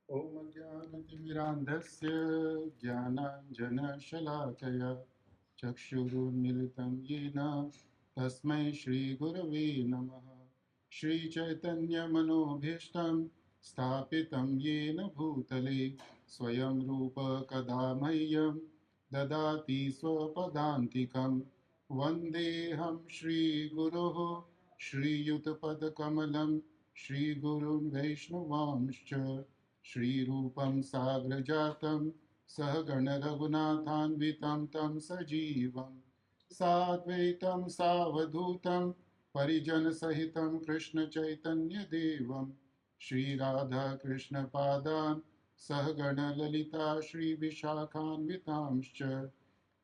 ॐ ज्ञानतिमिरान्धस्य ज्ञानाञ्जनशलाकया चक्षुरुन्मिलितं येन तस्मै श्रीगुरवे नमः। श्रीचैतन्यमनोभीष्टं स्थापितं येन भूतले स्वयं रूप कदा मह्यं ददाति स्वपदान्तिकं। वन्देऽहं श्रीगुरोः श्रीयुतपदकमलं श्रीगुरुं वैष्णवांश्च श्रीरूपं साग्रजातं सहगणरघुनाथान्वितं तं सजीवं साद्वैतं सावधूतं परिजनसहितं कृष्णचैतन्यदेवं श्रीराधाकृष्णपादान् सहगणललिता श्रीविशाखान्वितांश्च।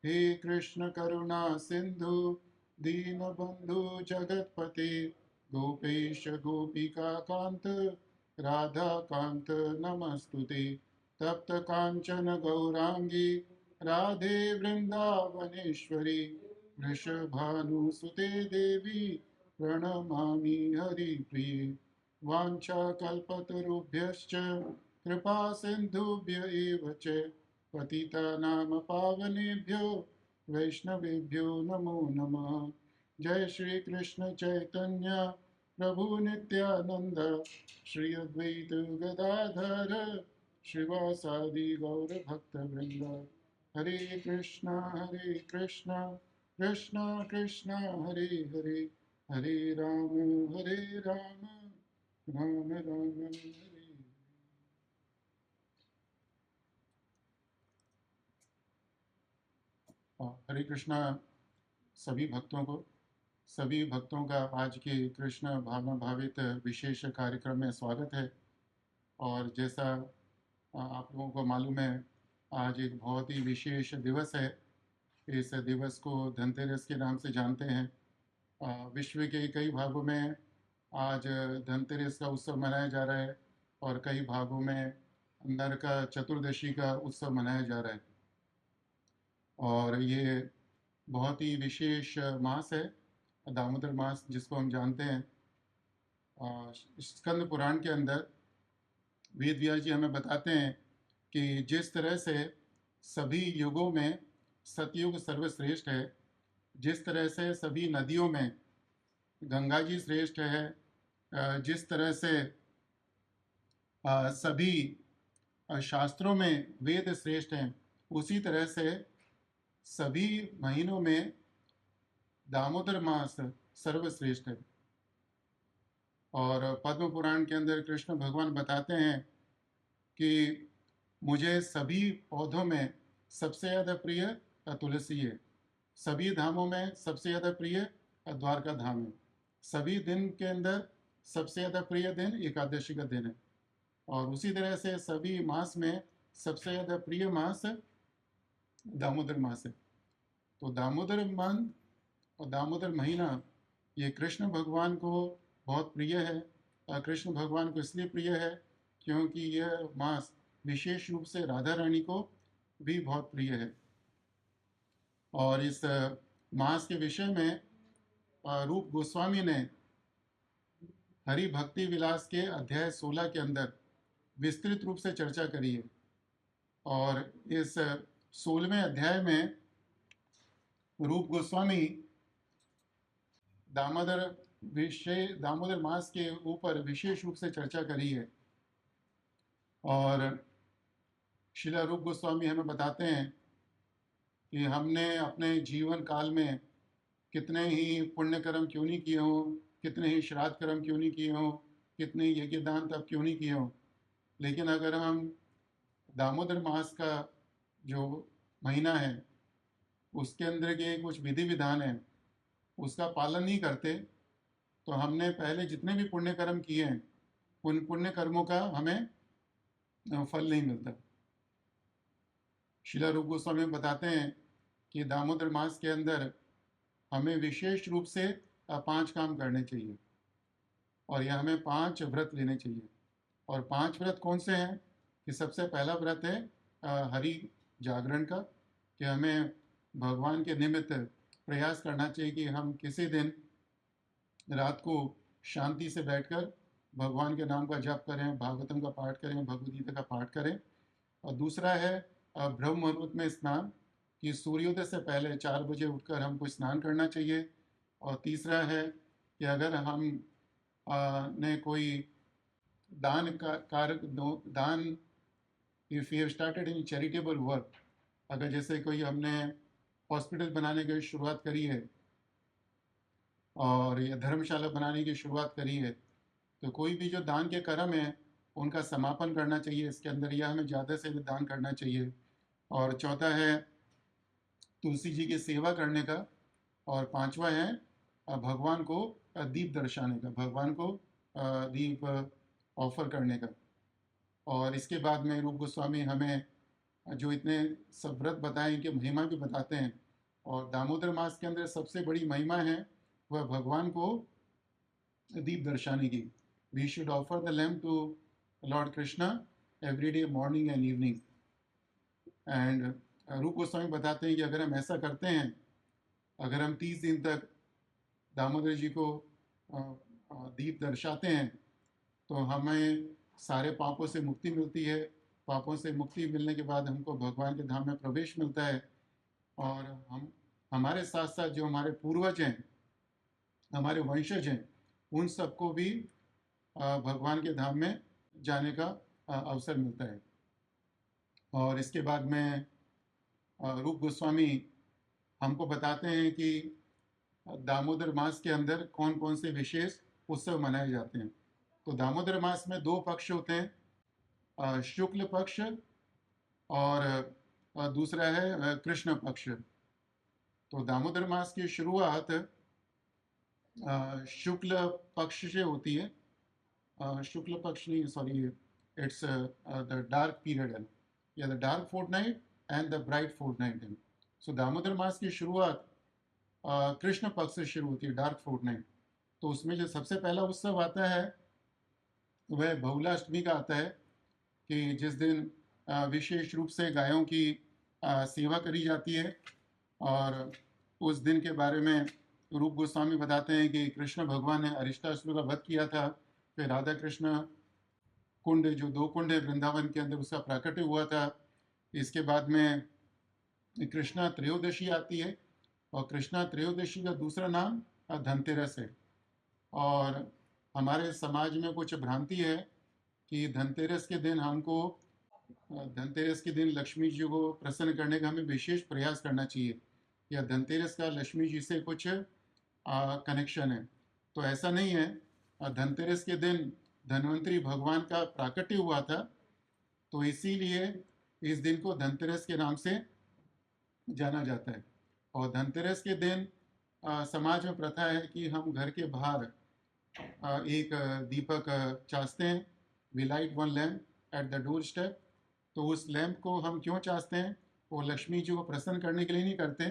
हे कृष्ण करुणा सिंधु दीनबंधु जगतपते गोपेश गोपिका कांत राधा कांत नमस्तुते। तप्त कांचन गौरांगी राधे वृंदावनेश्वरी वृषभानुसुते देवी प्रणमामि हरिप्रिये। वाञ्छाकल्पतरुभ्यश्च कृपा सिन्धुभ्य एव च पतितानां पावनेभ्यो वैष्णवेभ्यो नमो नमः। जय श्री कृष्ण चैतन्य प्रभु नित्यानंद श्री अद्वैत गदाधर श्रीवासादि गौर भक्त वृंद। हरे कृष्णा कृष्णा कृष्णा हरे हरे हरे राम राम राम हरे। हरे कृष्णा सभी भक्तों का आज के कृष्ण भावना भावित विशेष कार्यक्रम में स्वागत है। और जैसा आप लोगों को मालूम है, आज एक बहुत ही विशेष दिवस है। इस दिवस को धनतेरस के नाम से जानते हैं। विश्व के कई भागों में आज धनतेरस का उत्सव मनाया जा रहा है और कई भागों में नरक चतुर्दशी का उत्सव मनाया जा रहा है। और ये बहुत ही विशेष मास है, दामोदर मास, जिसको हम जानते हैं। स्कंद पुराण के अंदर वेद व्यास जी हमें बताते हैं कि जिस तरह से सभी युगों में सतयुग सर्वश्रेष्ठ है, जिस तरह से सभी नदियों में गंगा जी श्रेष्ठ है, जिस तरह से सभी शास्त्रों में वेद श्रेष्ठ हैं, उसी तरह से सभी महीनों में दामोदर मास सर्वश्रेष्ठ है। और पद्म पुराण के अंदर कृष्ण भगवान बताते हैं कि मुझे सभी पौधों में सबसे ज़्यादा प्रिय तुलसी है, सभी धामों में सबसे ज़्यादा प्रिय द्वारका धाम है, सभी दिन के अंदर सबसे ज़्यादा प्रिय दिन एकादशी का दिन है, और उसी तरह से सभी मास में सबसे ज़्यादा प्रिय मास दामोदर मास है। तो दामोदर मास और दामोदर महीना ये कृष्ण भगवान को बहुत प्रिय है। और कृष्ण भगवान को इसलिए प्रिय है क्योंकि यह मास विशेष रूप से राधा रानी को भी बहुत प्रिय है। और इस मास के विषय में रूप गोस्वामी ने हरि भक्ति विलास के अध्याय 16 के अंदर विस्तृत रूप से चर्चा करी है। और इस 16वें अध्याय में रूप गोस्वामी दामोदर मास के ऊपर विशेष रूप से चर्चा करी है। और श्रीला रूप गोस्वामी हमें बताते हैं कि हमने अपने जीवन काल में कितने ही पुण्य कर्म क्यों नहीं किए हों, कितने ही श्राद्ध कर्म क्यों नहीं किए हों, कितने ही यज्ञ दान तप क्यों नहीं किए हों, लेकिन अगर हम दामोदर मास का जो महीना है उसके अंदर के कुछ विधि विधान है उसका पालन नहीं करते तो हमने पहले जितने भी पुण्य कर्म किए हैं उन पुण्य कर्मों का हमें फल नहीं मिलता। शिला रूप गोस्वामी बताते हैं कि दामोदर मास के अंदर हमें विशेष रूप से 5 काम करने चाहिए, और यह हमें 5 व्रत लेने चाहिए। और 5 व्रत कौन से हैं कि सबसे पहला व्रत है हरि जागरण का, कि हमें भगवान के निमित्त प्रयास करना चाहिए कि हम किसी दिन रात को शांति से बैठकर भगवान के नाम का जाप करें, भागवतम का पाठ करें, भगवद गीता का पाठ करें। और दूसरा है ब्रह्म मुहूर्त में स्नान, कि सूर्योदय से पहले 4 बजे उठकर हमको स्नान करना चाहिए। और तीसरा है कि अगर हम ने कोई दान का कार्य दान, if you have started in charitable work, अगर जैसे कोई हमने हॉस्पिटल बनाने की शुरुआत करी है और या धर्मशाला बनाने की शुरुआत करी है, तो कोई भी जो दान के कर्म है उनका समापन करना चाहिए इसके अंदर, या हमें ज़्यादा से ज़्यादा दान करना चाहिए। और चौथा है तुलसी जी की सेवा करने का। और पांचवा है भगवान को दीप दर्शाने का, भगवान को दीप ऑफर करने का। और इसके बाद में रूप गोस्वामी हमें जो इतने सब व्रत बताए इनकी महिमा भी बताते हैं। और दामोदर मास के अंदर सबसे बड़ी महिमा है वह भगवान को दीप दर्शाने की। We should offer the lamp to Lord Krishna every day morning and evening. And Rup Goswami बताते हैं कि अगर हम ऐसा करते हैं, अगर हम 30 दिन तक दामोदर जी को दीप दर्शाते हैं, तो हमें सारे पापों से मुक्ति मिलती है। पापों से मुक्ति मिलने के बाद हमको भगवान के धाम में प्रवेश मिलता है। और हम हमारे साथ साथ जो हमारे पूर्वज हैं, हमारे वंशज हैं, उन सबको भी भगवान के धाम में जाने का अवसर मिलता है। और इसके बाद में रूप गोस्वामी हमको बताते हैं कि दामोदर मास के अंदर कौन कौन से विशेष उत्सव मनाए जाते हैं। तो दामोदर मास में 2 पक्ष होते हैं, शुक्ल पक्ष और दूसरा है कृष्ण पक्ष। तो दामोदर मास की शुरुआत शुक्ल पक्ष से होती है। शुक्ल पक्ष नहीं, sorry, it's the dark period है, या the dark fortnight and the bright fortnight है। सो दामोदर मास की शुरुआत कृष्ण पक्ष से शुरू होती है, डार्क फोर्टनाइट। तो उसमें जो सबसे पहला उत्सव आता है वह बहुलाष्टमी का आता है, कि जिस दिन विशेष रूप से गायों की सेवा करी जाती है। और उस दिन के बारे में रूप गोस्वामी बताते हैं कि कृष्ण भगवान ने अरिष्टासुर का वध किया था। फिर राधा कृष्ण कुंड, जो 2 कुंड है वृंदावन के अंदर, उसका प्राकट्य हुआ था। इसके बाद में कृष्णा त्रयोदशी आती है, और कृष्णा त्रयोदशी का दूसरा नाम धनतेरस है। और हमारे समाज में कुछ भ्रांति है कि धनतेरस के दिन हमको धनतेरस के दिन लक्ष्मी जी को प्रसन्न करने का हमें विशेष प्रयास करना चाहिए, या धनतेरस का लक्ष्मी जी से कुछ कनेक्शन है। तो ऐसा नहीं है। धनतेरस के दिन धन्वंतरी भगवान का प्राकट्य हुआ था, तो इसीलिए इस दिन को धनतेरस के नाम से जाना जाता है। और धनतेरस के दिन समाज में प्रथा है कि हम घर के बाहर एक दीपक चाहते हैं। We light one lamp at the doorstep. तो उस लैम्प को हम क्यों चाहते हैं? वो लक्ष्मी जी को प्रसन्न करने के लिए नहीं करते।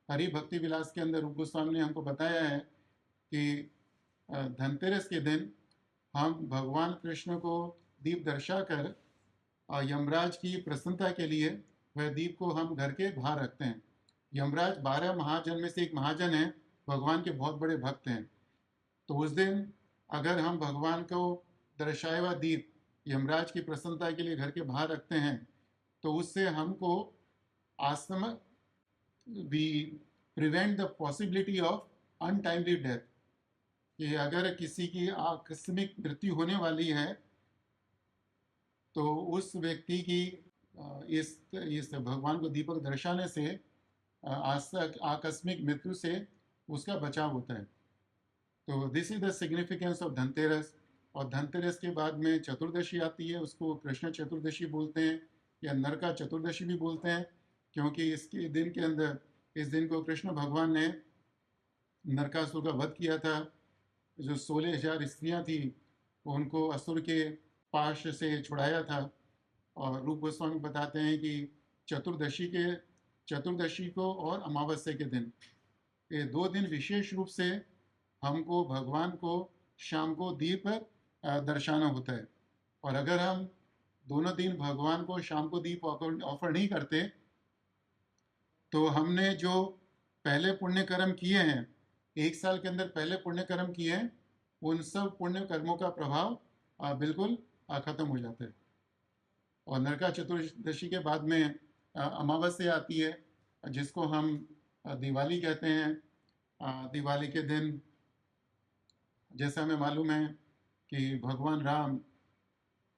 हरि भक्ति विलास के अंदर रूप गोस्वामी ने हमको बताया है कि धनतेरस के दिन हम भगवान कृष्ण को दीप दर्शाकर यमराज की प्रसन्नता के लिए वह दीप को हम घर के बाहर रखते हैं। यमराज 12 महाजन में से एक महाजन है, भगवान के बहुत बड़े भक्त हैं। तो उस दिन अगर हम भगवान को दर्शाए हुआ दीप यमराज की प्रसन्नता के लिए घर के बाहर रखते हैं, तो उससे हमको आसम we prevent the possibility of untimely death, कि अगर किसी की आकस्मिक मृत्यु होने वाली है, तो उस व्यक्ति की इस भगवान को दीपक दर्शाने से आकस्मिक मृत्यु से उसका बचाव होता है। तो this is the significance of Dhanteras. और धनतेरस के बाद में चतुर्दशी आती है, उसको कृष्ण चतुर्दशी बोलते हैं, या नरका चतुर्दशी भी बोलते हैं, क्योंकि इसके दिन के अंदर, इस दिन को कृष्ण भगवान ने नरकासुर का वध किया था। जो 16,000 स्त्रियां थी, उनको असुर के पाश से छुड़ाया था। और रूप गोस्वामी बताते हैं कि चतुर्दशी को और अमावस्या के दिन, ये 2 दिन विशेष रूप से हमको भगवान को शाम को दीप दर्शाना होता है। और अगर हम दोनों दिन भगवान को शाम को दीप ऑफर नहीं करते, तो हमने जो पहले पुण्य कर्म किए हैं, 1 साल के अंदर पहले पुण्य कर्म किए हैं, उन सब पुण्य कर्मों का प्रभाव बिल्कुल ख़त्म हो जाते हैं। और नरका चतुर्दशी के बाद में अमावस्या आती है, जिसको हम दिवाली कहते हैं। दिवाली के दिन जैसा हमें मालूम है कि भगवान राम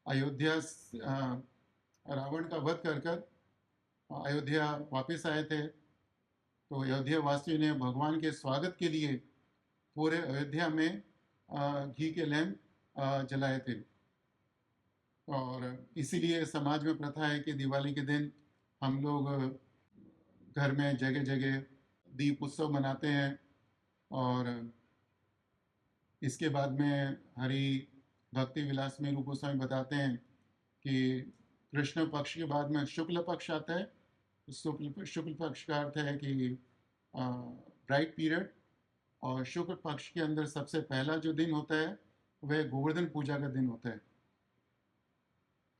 अयोध्या रावण का वध कर कर अयोध्या वापस आए थे। तो अयोध्या वासियों ने भगवान के स्वागत के लिए पूरे अयोध्या में घी के लैंप जलाए थे। और इसीलिए समाज में प्रथा है कि दिवाली के दिन हम लोग घर में जगह जगह दीप उत्सव मनाते हैं। और इसके बाद में हरि भक्ति विलास में रूप गोस्वामी बताते हैं कि कृष्ण पक्ष के बाद में शुक्ल पक्ष आता है। शुक्ल पक्ष का अर्थ है कि ब्राइट पीरियड। और शुक्ल पक्ष के अंदर सबसे पहला जो दिन होता है वह गोवर्धन पूजा का दिन होता है।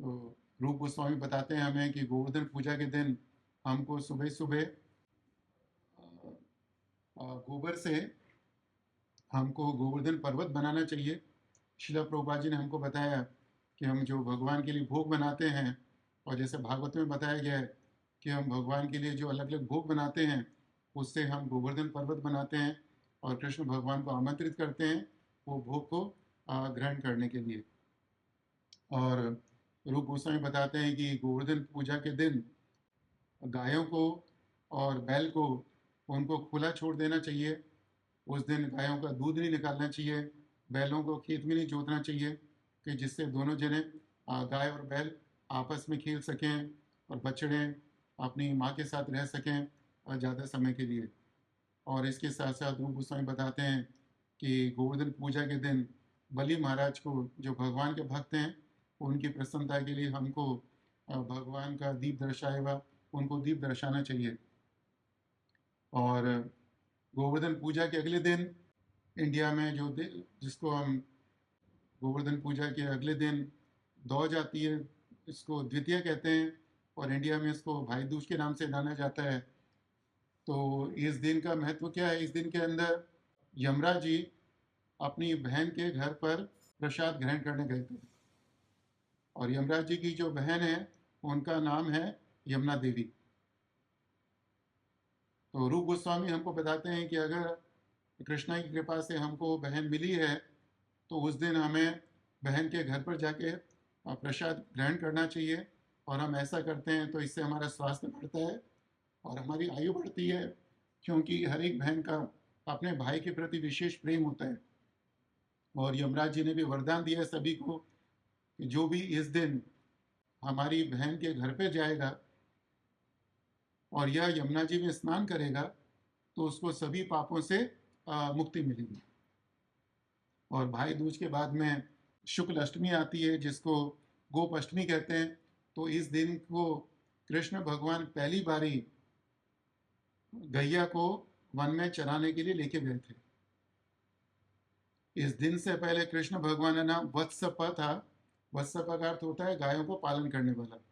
तो रूप गोस्वामी बताते हैं हमें कि गोवर्धन पूजा के दिन हमको सुबह सुबह गोबर से हमको गोवर्धन पर्वत बनाना चाहिए। शिला प्रभुपाद जी ने हमको बताया कि हम जो भगवान के लिए भोग बनाते हैं, और जैसे भागवत में बताया गया है कि हम भगवान के लिए जो अलग अलग भोग बनाते हैं उससे हम गोवर्धन पर्वत बनाते हैं और कृष्ण भगवान को आमंत्रित करते हैं वो भोग को ग्रहण करने के लिए। और रूप गोस्वामी बताते हैं कि गोवर्धन पूजा के दिन गायों को और बैल को उनको खुला छोड़ देना चाहिए। उस दिन गायों का दूध नहीं निकालना चाहिए, बैलों को खेत में नहीं जोतना चाहिए, कि जिससे दोनों जने गाय और बैल आपस में खेल सकें और बछड़े अपनी माँ के साथ रह सकें ज़्यादा समय के लिए। और इसके साथ साथ रूप गोस्वामी बताते हैं कि गोवर्धन पूजा के दिन बलि महाराज को, जो भगवान के भक्त हैं, उनकी प्रसन्नता के लिए हमको भगवान का दीप दर्शाए हुआ उनको दीप दर्शाना चाहिए। और गोवर्धन पूजा के अगले दिन इंडिया में जिसको हम गोवर्धन पूजा के अगले दिन दौज आती है, इसको द्वितीया कहते हैं और इंडिया में इसको भाई दूज के नाम से जाना जाता है। तो इस दिन का महत्व क्या है? इस दिन के अंदर यमराज जी अपनी बहन के घर पर प्रसाद ग्रहण करने गए थे। और यमराज जी की जो बहन है उनका नाम है यमुना देवी। तो रूप गोस्वामी हमको बताते हैं कि अगर कृष्णा की कृपा से हमको बहन मिली है तो उस दिन हमें बहन के घर पर जाके प्रसाद ग्रहण करना चाहिए। और हम ऐसा करते हैं तो इससे हमारा स्वास्थ्य बढ़ता है और हमारी आयु बढ़ती है, क्योंकि हर एक बहन का अपने भाई के प्रति विशेष प्रेम होता है। और यमराज जी ने भी वरदान दिया है सभी को कि जो भी इस दिन हमारी बहन के घर पे जाएगा और यह यमुना जी में स्नान करेगा तो उसको सभी पापों से मुक्ति मिलेगी। और भाई दूज के बाद में शुक्ल अष्टमी आती है, जिसको गोप अष्टमी कहते हैं। तो इस दिन को कृष्ण भगवान पहली बारी गैया को वन में चराने के लिए लेके गए थे। इस दिन से पहले कृष्ण भगवान का नाम वत्सप था। वत्सप का अर्थ होता है गायों को पालन करने वाला।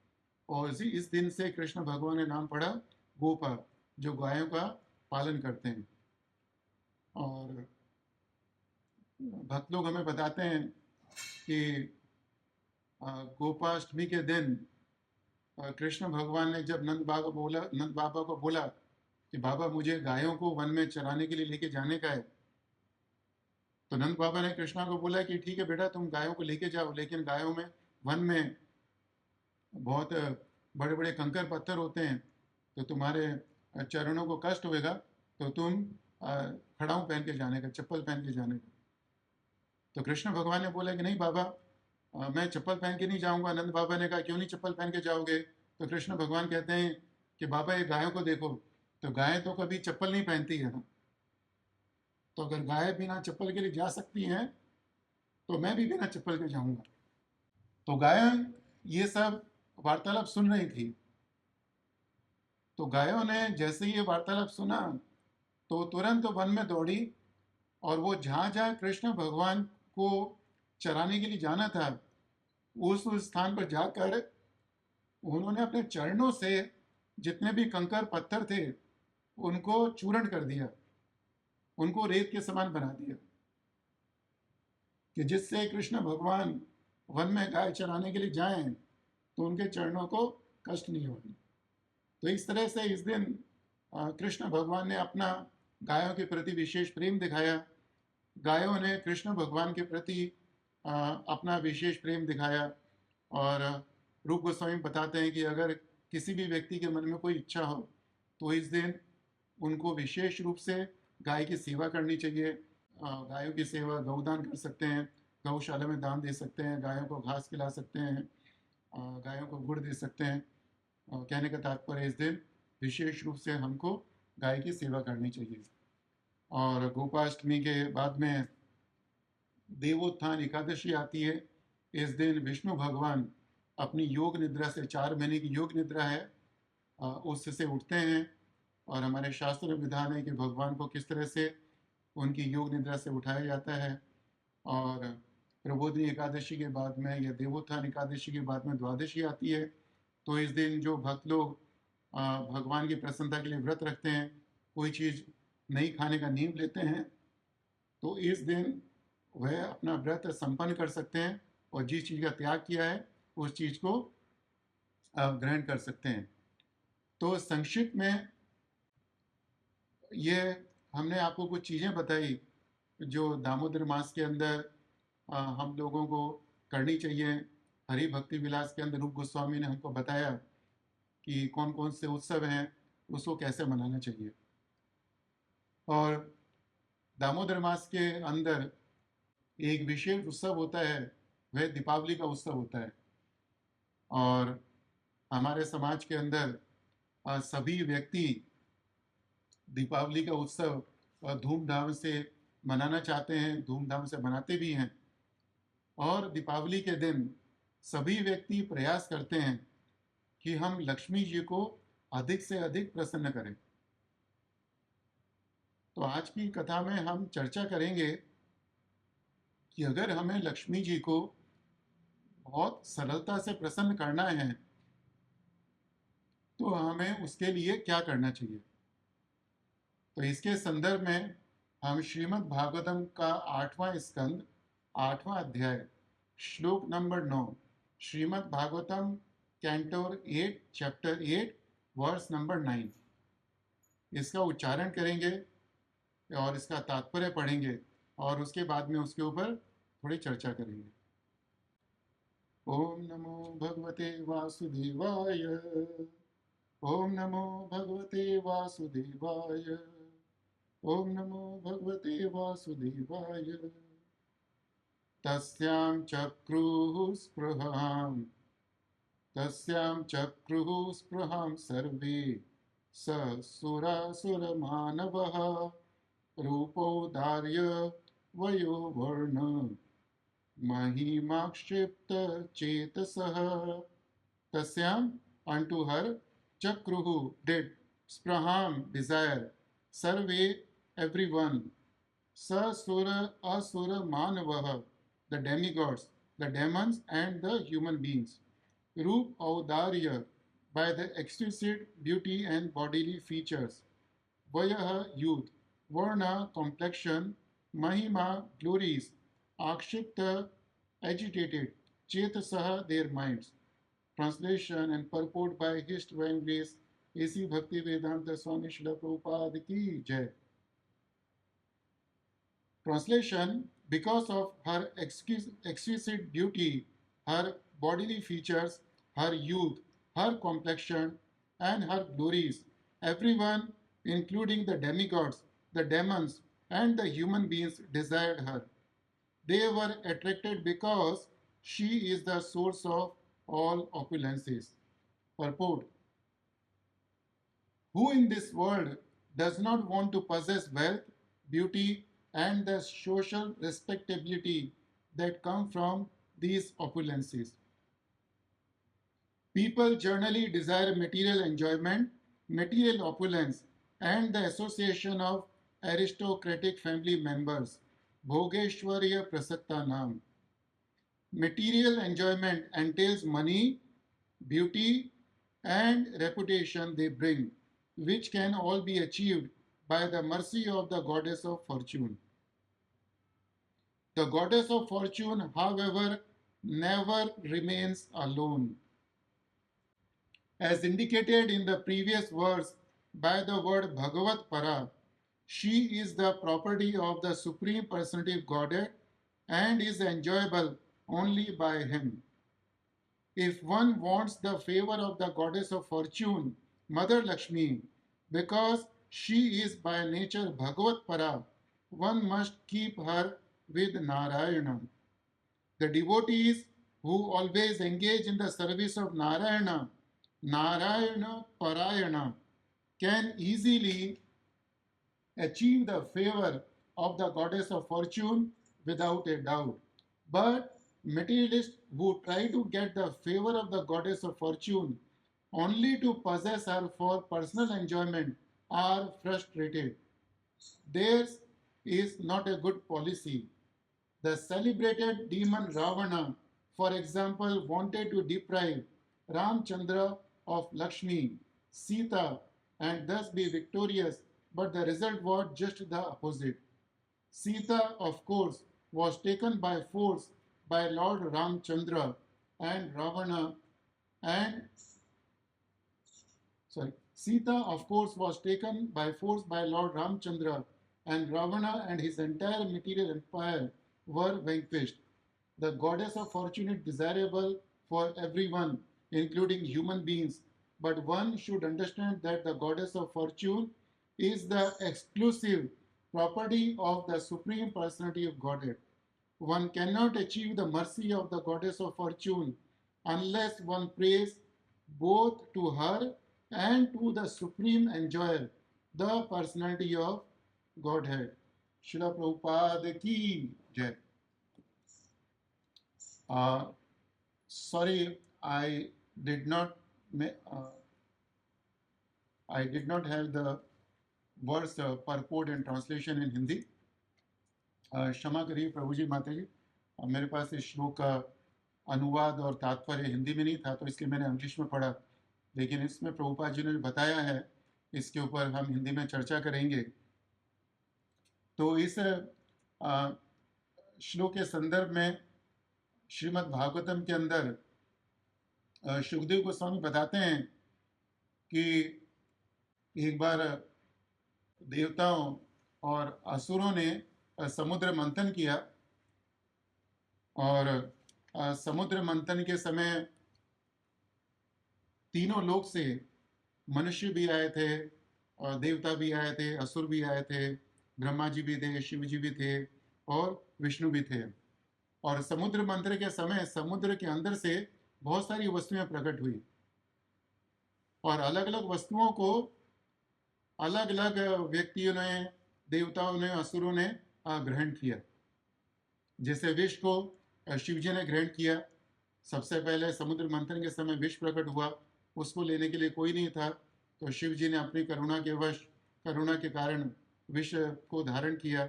और इस दिन से कृष्ण भगवान ने नाम पड़ा गोपा, जो गायों का पालन करते हैं। और भक्त लोग हमें बताते हैं कि गोपाष्टमी के दिन कृष्ण भगवान ने जब नंद बाबा को बोला कि बाबा मुझे गायों को वन में चराने के लिए लेके जाने का है, तो नंद बाबा ने कृष्णा को बोला कि ठीक है बेटा, तुम गायों को लेके जाओ, लेकिन गायों में वन में बहुत बड़े बड़े कंकर पत्थर होते हैं तो तुम्हारे चरणों को कष्ट होगा, तो तुम खड़ाऊं पहन के जाने का, चप्पल पहन के जाने का। तो कृष्ण भगवान ने बोला कि नहीं बाबा, मैं चप्पल पहन के नहीं जाऊंगा। नंद बाबा ने कहा क्यों नहीं चप्पल पहन के जाओगे? तो कृष्ण भगवान कहते हैं कि बाबा ये गायों को देखो, तो गायें तो कभी चप्पल नहीं पहनती है ना, तो अगर गाय बिना चप्पल के लिए जा सकती हैं तो मैं भी बिना चप्पल के जाऊंगा। तो गायें ये सब वार्तालाप सुन रही थी। तो गायों ने जैसे ये वार्तालाप सुना तो तुरंत वन में दौड़ी और वो जहाँ जहाँ कृष्ण भगवान को चराने के लिए जाना था उस स्थान पर जाकर उन्होंने अपने चरणों से जितने भी कंकर पत्थर थे उनको चूर्ण कर दिया, उनको रेत के समान बना दिया, कि जिससे कृष्ण भगवान वन में गाय चराने के लिए जाएं तो उनके चरणों को कष्ट नहीं होगी। तो इस तरह से इस दिन कृष्ण भगवान ने अपना गायों के प्रति विशेष प्रेम दिखाया। गायों ने कृष्ण भगवान के प्रति अपना विशेष प्रेम दिखाया। और रूप गोस्वामी बताते हैं कि अगर किसी भी व्यक्ति के मन में कोई इच्छा हो तो इस दिन उनको विशेष रूप से गाय की सेवा करनी चाहिए। गायों की सेवा गौदान कर सकते हैं, गौशाला में दान दे सकते हैं, गायों को घास खिला सकते हैं, गायों को गुड़ दे सकते हैं। कहने का तात्पर्य इस दिन विशेष रूप से हमको गाय की सेवा करनी चाहिए। और गोपाष्टमी के बाद में देवोत्थान एकादशी आती है। इस दिन विष्णु भगवान अपनी योग निद्रा से, 4 महीने की योग निद्रा है, उससे उठते हैं। और हमारे शास्त्र में विधान है कि भगवान को किस तरह से उनकी योग निद्रा से उठाया जाता है। और प्रबोधिनी एकादशी के बाद में या देवोत्थान एकादशी के बाद में द्वादशी आती है। तो इस दिन जो भक्त लोग भगवान की प्रसन्नता के लिए व्रत रखते हैं, कोई चीज़ नहीं खाने का नियम लेते हैं, तो इस दिन वह अपना व्रत संपन्न कर सकते हैं और जिस चीज़ का त्याग किया है उस चीज़ को ग्रहण कर सकते हैं। तो संक्षिप्त में ये हमने आपको कुछ चीज़ें बताई जो दामोदर मास के अंदर हम लोगों को करनी चाहिए। हरि भक्ति विलास के अंदर रूप गोस्वामी ने हमको बताया कि कौन कौन से उत्सव हैं, उसको कैसे मनाना चाहिए। और दामोदर मास के अंदर एक विशेष उत्सव होता है, वह दीपावली का उत्सव होता है। और हमारे समाज के अंदर सभी व्यक्ति दीपावली का उत्सव धूमधाम से मनाना चाहते हैं, धूमधाम से मनाते भी हैं। और दीपावली के दिन सभी व्यक्ति प्रयास करते हैं कि हम लक्ष्मी जी को अधिक से अधिक प्रसन्न करें। तो आज की कथा में हम चर्चा करेंगे कि अगर हमें लक्ष्मी जी को बहुत सरलता से प्रसन्न करना है तो हमें उसके लिए क्या करना चाहिए। तो इसके संदर्भ में हम श्रीमद् भागवतम का 8वां स्कंद, 8वां अध्याय, श्लोक नंबर 9, Srimad Bhagavatam canto 8 chapter 8 verse number 9, इसका उच्चारण करेंगे और इसका तात्पर्य पढ़ेंगे और उसके बाद में उसके ऊपर थोड़ी चर्चा करेंगे। ओम नमो भगवते वासुदेवाय। ओम नमो भगवते वासुदेवाय। ओम नमो भगवते वासुदेवाय। तस्यां चक्रुः स्पृहां सर्वे सुरासुरमानवः रूपोदार्य वयो वर्ण महिमाक्षिप्तचेतसः। तस्यां, unto her, chakruhu did, spraham desire, sarve everyone, sasura asura manavah the demigods, the demons and the human beings, roop audarya by the exquisite beauty and bodily features, vayah youth, varna complexion, mahima glories, akshipta agitated, chetasah their minds. Translation and purport by His Divine Grace A.C. Bhaktivedanta Swami Srila Prabhupada Ki Jai. Translation: because of her exquisite beauty, her bodily features, her youth, her complexion, and her glories, everyone, including the demigods, the demons, and the human beings, desired her. They were attracted because she is the source of all opulences. Purport: who in this world does not want to possess wealth, beauty, and the social respectability that come from these opulences? People generally desire material enjoyment, material opulence, and the association of aristocratic family members. Bhogeshwarya Prasakta Nam. Material enjoyment entails money, beauty, and reputation they bring, which can all be achieved by the mercy of the goddess of fortune. The goddess of fortune, however, never remains alone. As indicated in the previous verse by the word Bhagavat Para, she is the property of the Supreme Personality of Godhead and is enjoyable only by Him. If one wants the favor of the goddess of fortune, Mother Lakshmi, because she is by nature Bhagavat Para, one must keep her with Narayana. The devotees who always engage in the service of Narayana, Narayana Parayana, can easily achieve the favor of the goddess of fortune without a doubt. But materialists who try to get the favor of the goddess of fortune only to possess her for personal enjoyment are frustrated. Theirs is not a good policy. The celebrated demon Ravana, for example, wanted to deprive Ramchandra of Lakshmi, Sita, and thus be victorious, but the result was just the opposite. Sita, of course, was taken by force by Lord Ramchandra, and Ravana and Sita, of course, was taken by force by Lord Ramchandra, and Ravana and his entire material empire were vanquished. The goddess of fortune is desirable for everyone, including human beings, but one should understand that the goddess of fortune is the exclusive property of the Supreme Personality of Godhead. One cannot achieve the mercy of the goddess of fortune unless one prays both to her and to the Supreme Enjoyer, the Personality of Godhead. Srila Prabhupada ki jai. Uh, Sorry, did not uh, I did not have the verse purport and translation in Hindi. क्षमा करिए प्रभु जी माता जी, मेरे पास इस श्लोक का अनुवाद और तात्पर्य हिंदी में नहीं था, तो इसलिए मैंने इंग्लिश में पढ़ा, लेकिन इसमें प्रभुपाद जी ने बताया है, इसके ऊपर हम हिंदी में चर्चा करेंगे। तो इस श्लोक के संदर्भ में श्रीमद् भागवतम के अंदर सुखदेव गोस्वामी बताते हैं कि एक बार देवताओं और असुरों ने समुद्र मंथन किया, और समुद्र मंथन के समय तीनों लोक से मनुष्य भी आए थे, और देवता भी आए थे, असुर भी आए थे, ब्रह्मा जी भी थे, शिव जी भी थे और विष्णु भी थे। और समुद्र मंथन के समय समुद्र के अंदर से बहुत सारी वस्तुएं प्रकट हुई, और अलग अलग वस्तुओं को अलग अलग व्यक्तियों ने, देवताओं ने, असुरों ने ग्रहण किया। जैसे विष को शिव जी ने ग्रहण किया। सबसे पहले समुद्र मंथन के समय विष प्रकट हुआ, उसको लेने के लिए कोई नहीं था, तो शिव जी ने अपनी करुणा के कारण विष को धारण किया।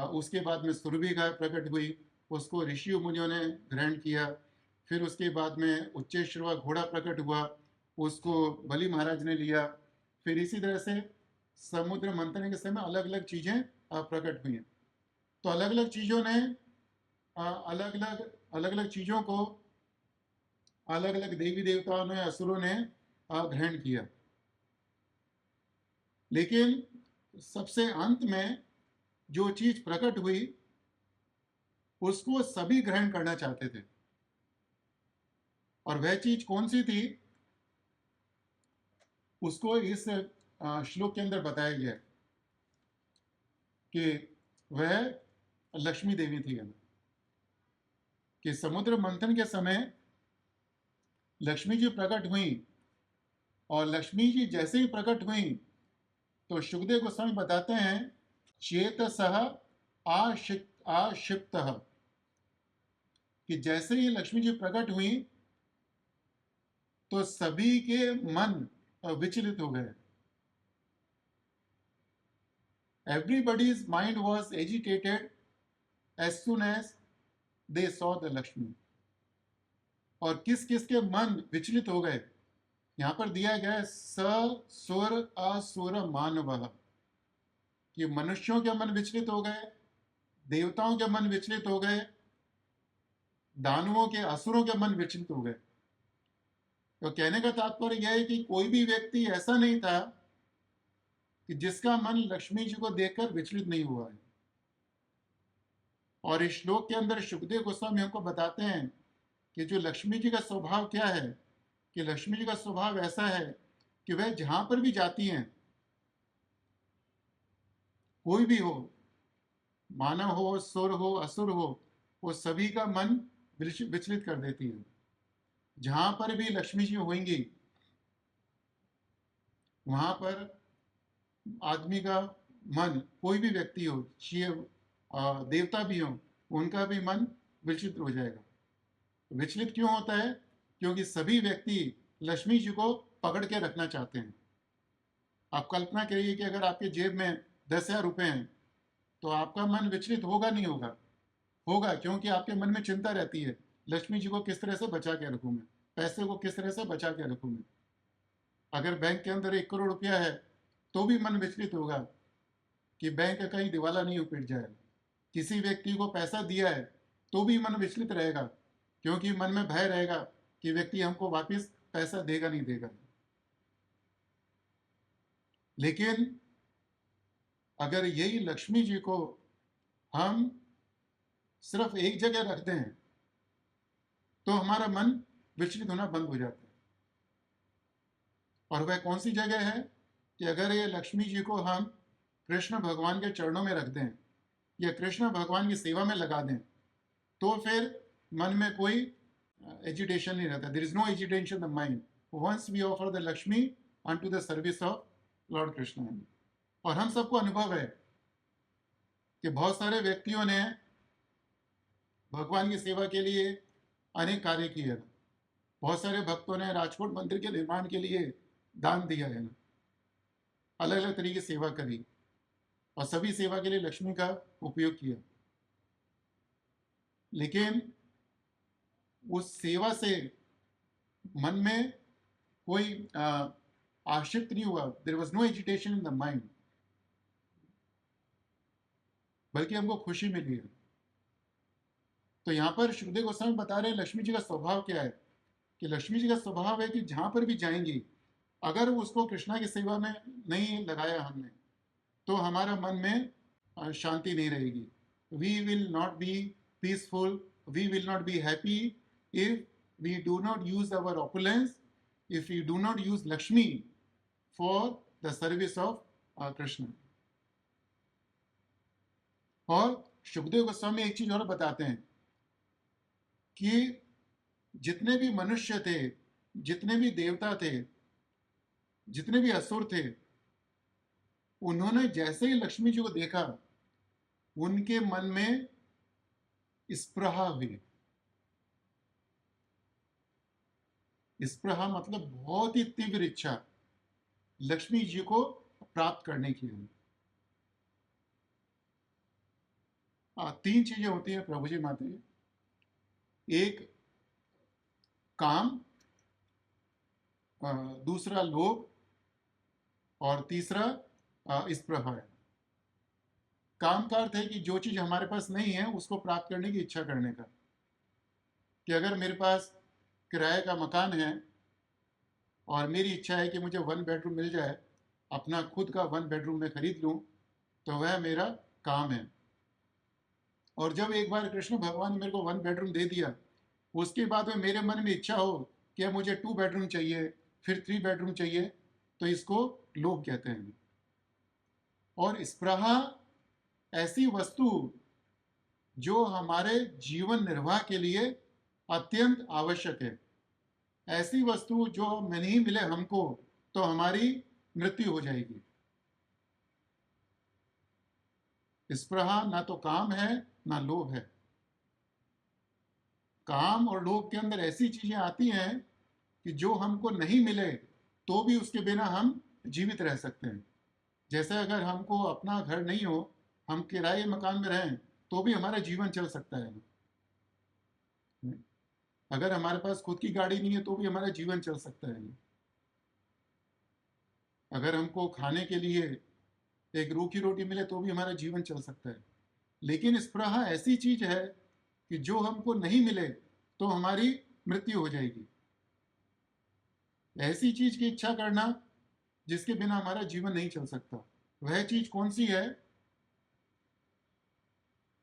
उसके बाद में सुरभि गाय प्रकट हुई, उसको ऋषि मुनियों ने ग्रहण किया। फिर उसके बाद में उच्चेश्रवा घोड़ा प्रकट हुआ, उसको बलि महाराज ने लिया। फिर इसी तरह से समुद्र मंथन के समय अलग अलग चीज़ें प्रकट हुई हैं। तो अलग अलग चीज़ों ने अलग अलग चीज़ों को अलग अलग देवी देवताओं ने, असुरों ने ग्रहण किया। लेकिन सबसे अंत में जो चीज प्रकट हुई उसको सभी ग्रहण करना चाहते थे, और वह चीज कौन सी थी उसको इस श्लोक के अंदर बताया गया कि वह लक्ष्मी देवी थी। कि समुद्र मंथन के समय लक्ष्मी जी प्रकट हुई, और लक्ष्मी जी जैसे ही प्रकट हुई तो सुखदेव गोस्वामी बताते हैं चेतसः आक्षिप्तः, कि जैसे ही लक्ष्मी जी प्रकट हुई तो सभी के मन विचलित हो गए। Everybody's mind was agitated as soon as they saw the Lakshmi. और किस किस के मन विचलित हो गए, यहां पर दिया गया है स सुर असुर मानवः, कि मनुष्यों के मन विचलित हो गए, देवताओं के मन विचलित हो गए, दानवों के, असुरों के मन विचलित हो गए। तो कहने का तात्पर्य यह है कि कोई भी व्यक्ति ऐसा नहीं था कि जिसका मन लक्ष्मी जी को देखकर विचलित नहीं हुआ है। और इस श्लोक के अंदर सुखदेव गोस्वामी हमको बताते हैं कि जो लक्ष्मी जी का स्वभाव क्या है, कि लक्ष्मी जी का स्वभाव ऐसा है कि वह जहां पर भी जाती हैं, कोई भी हो, मानव हो, सुर हो, असुर हो, वो सभी का मन विचलित कर देती है। जहां पर भी लक्ष्मी जी होंगी, वहां पर आदमी का मन, कोई भी व्यक्ति हो, शिव देवता भी हो, उनका भी मन विचलित हो जाएगा। विचलित क्यों होता है? क्योंकि सभी व्यक्ति लक्ष्मी जी को पकड़ के रखना चाहते हैं। आप कल्पना करिए कि अगर आपके जेब में 10,000 रुपए हैं, तो आपका मन विचलित होगा नहीं होगा? होगा, क्योंकि आपके मन में चिंता रहती है, लक्ष्मी जी को किस तरह से बचा के रखूं मैं, पैसे को किस तरह से बचा के रखूं मैं। अगर बैंक के अंदर 1 करोड़ रुपया है, तो भी मन विचलित होगा कि बैंक कहीं दिवाला नहीं पिट जाए। किसी व्यक्ति को पैसा दिया है, तो भी मन विचलित रहेगा, क्योंकि मन में भय रहेगा कि व्यक्ति हमको वापस पैसा देगा नहीं देगा। लेकिन अगर यही लक्ष्मी जी को हम सिर्फ एक जगह रख दें, तो हमारा मन विचलित होना बंद हो जाता है। और वह कौन सी जगह है? कि अगर ये लक्ष्मी जी को हम कृष्ण भगवान के चरणों में रख दें या कृष्ण भगवान की सेवा में लगा दें, तो फिर मन में कोई एजिटेशन नहीं रहता। There is no agitation in the mind once we offer the Lakshmi unto the service of Lord Krishna. और हम सबको अनुभव है कि बहुत सारे व्यक्तियों ने भगवान की सेवा के लिए अनेक कार्य किए हैं। बहुत सारे भक्तों ने राजकोट मंदिर के निर्माण के लिए दान दिया है, अलग अलग तरीके की सेवा करी, और सभी सेवा के लिए लक्ष्मी का उपयोग किया। लेकिन उस सेवा से मन में कोई आक्षिप्त नहीं हुआ। There was no agitation in the mind, बल्कि हमको खुशी मिली है। तो यहाँ पर सुखदेव गोस्वामी बता रहे हैं लक्ष्मी जी का स्वभाव क्या है, कि लक्ष्मी जी का स्वभाव है कि जहां पर भी जाएंगी, अगर उसको कृष्णा की सेवा में नहीं लगाया हमने, तो हमारा मन में शांति नहीं रहेगी। We will not be peaceful, we will not be happy if we do not use our opulence, if we do not use Lakshmi for the service of Krishna. और सुखदेव गोस्वामी एक चीज और बताते हैं कि जितने भी मनुष्य थे, जितने भी देवता थे, जितने भी असुर थे, उन्होंने जैसे ही लक्ष्मी जी को देखा, उनके मन में स्पृहा हुई। स्पृहा मतलब बहुत ही तीव्र इच्छा लक्ष्मी जी को प्राप्त करने की है। 3 चीजें होती हैं प्रभु जी माता जी, एक काम, दूसरा लोभ, और तीसरा स्पृहा है। काम का अर्थ है कि जो चीज हमारे पास नहीं है उसको प्राप्त करने की इच्छा करने का। कि अगर मेरे पास किराए का मकान है और मेरी इच्छा है कि मुझे 1 बेडरूम मिल जाए, अपना खुद का 1 बेडरूम मैं खरीद लूं, तो वह मेरा काम है। और जब एक बार कृष्ण भगवान ने मेरे को 1 बेडरूम दे दिया, उसके बाद में मेरे मन में इच्छा हो कि मुझे 2 बेडरूम चाहिए, फिर 3 बेडरूम चाहिए, तो इसको लोभ कहते हैं। और स्पृहा ऐसी वस्तु जो हमारे जीवन निर्वाह के लिए अत्यंत आवश्यक है, ऐसी वस्तु जो नहीं मिले हमको तो हमारी मृत्यु हो जाएगी। स्पृहा ना तो काम है ना लोभ है। काम और लोभ के अंदर ऐसी चीजें आती हैं कि जो हमको नहीं मिले तो भी उसके बिना हम जीवित रह सकते हैं। जैसे अगर हमको अपना घर नहीं हो, हम किराए मकान में रहें, तो भी हमारा जीवन चल सकता है। अगर हमारे पास खुद की गाड़ी नहीं है तो भी हमारा जीवन चल सकता है। अगर हमको खाने के लिए एक रूखी रोटी मिले तो भी हमारा जीवन चल सकता है। लेकिन स्पृहा ऐसी चीज है कि जो हमको नहीं मिले तो हमारी मृत्यु हो जाएगी। ऐसी चीज की इच्छा करना जिसके बिना हमारा जीवन नहीं चल सकता, वह चीज कौन सी है?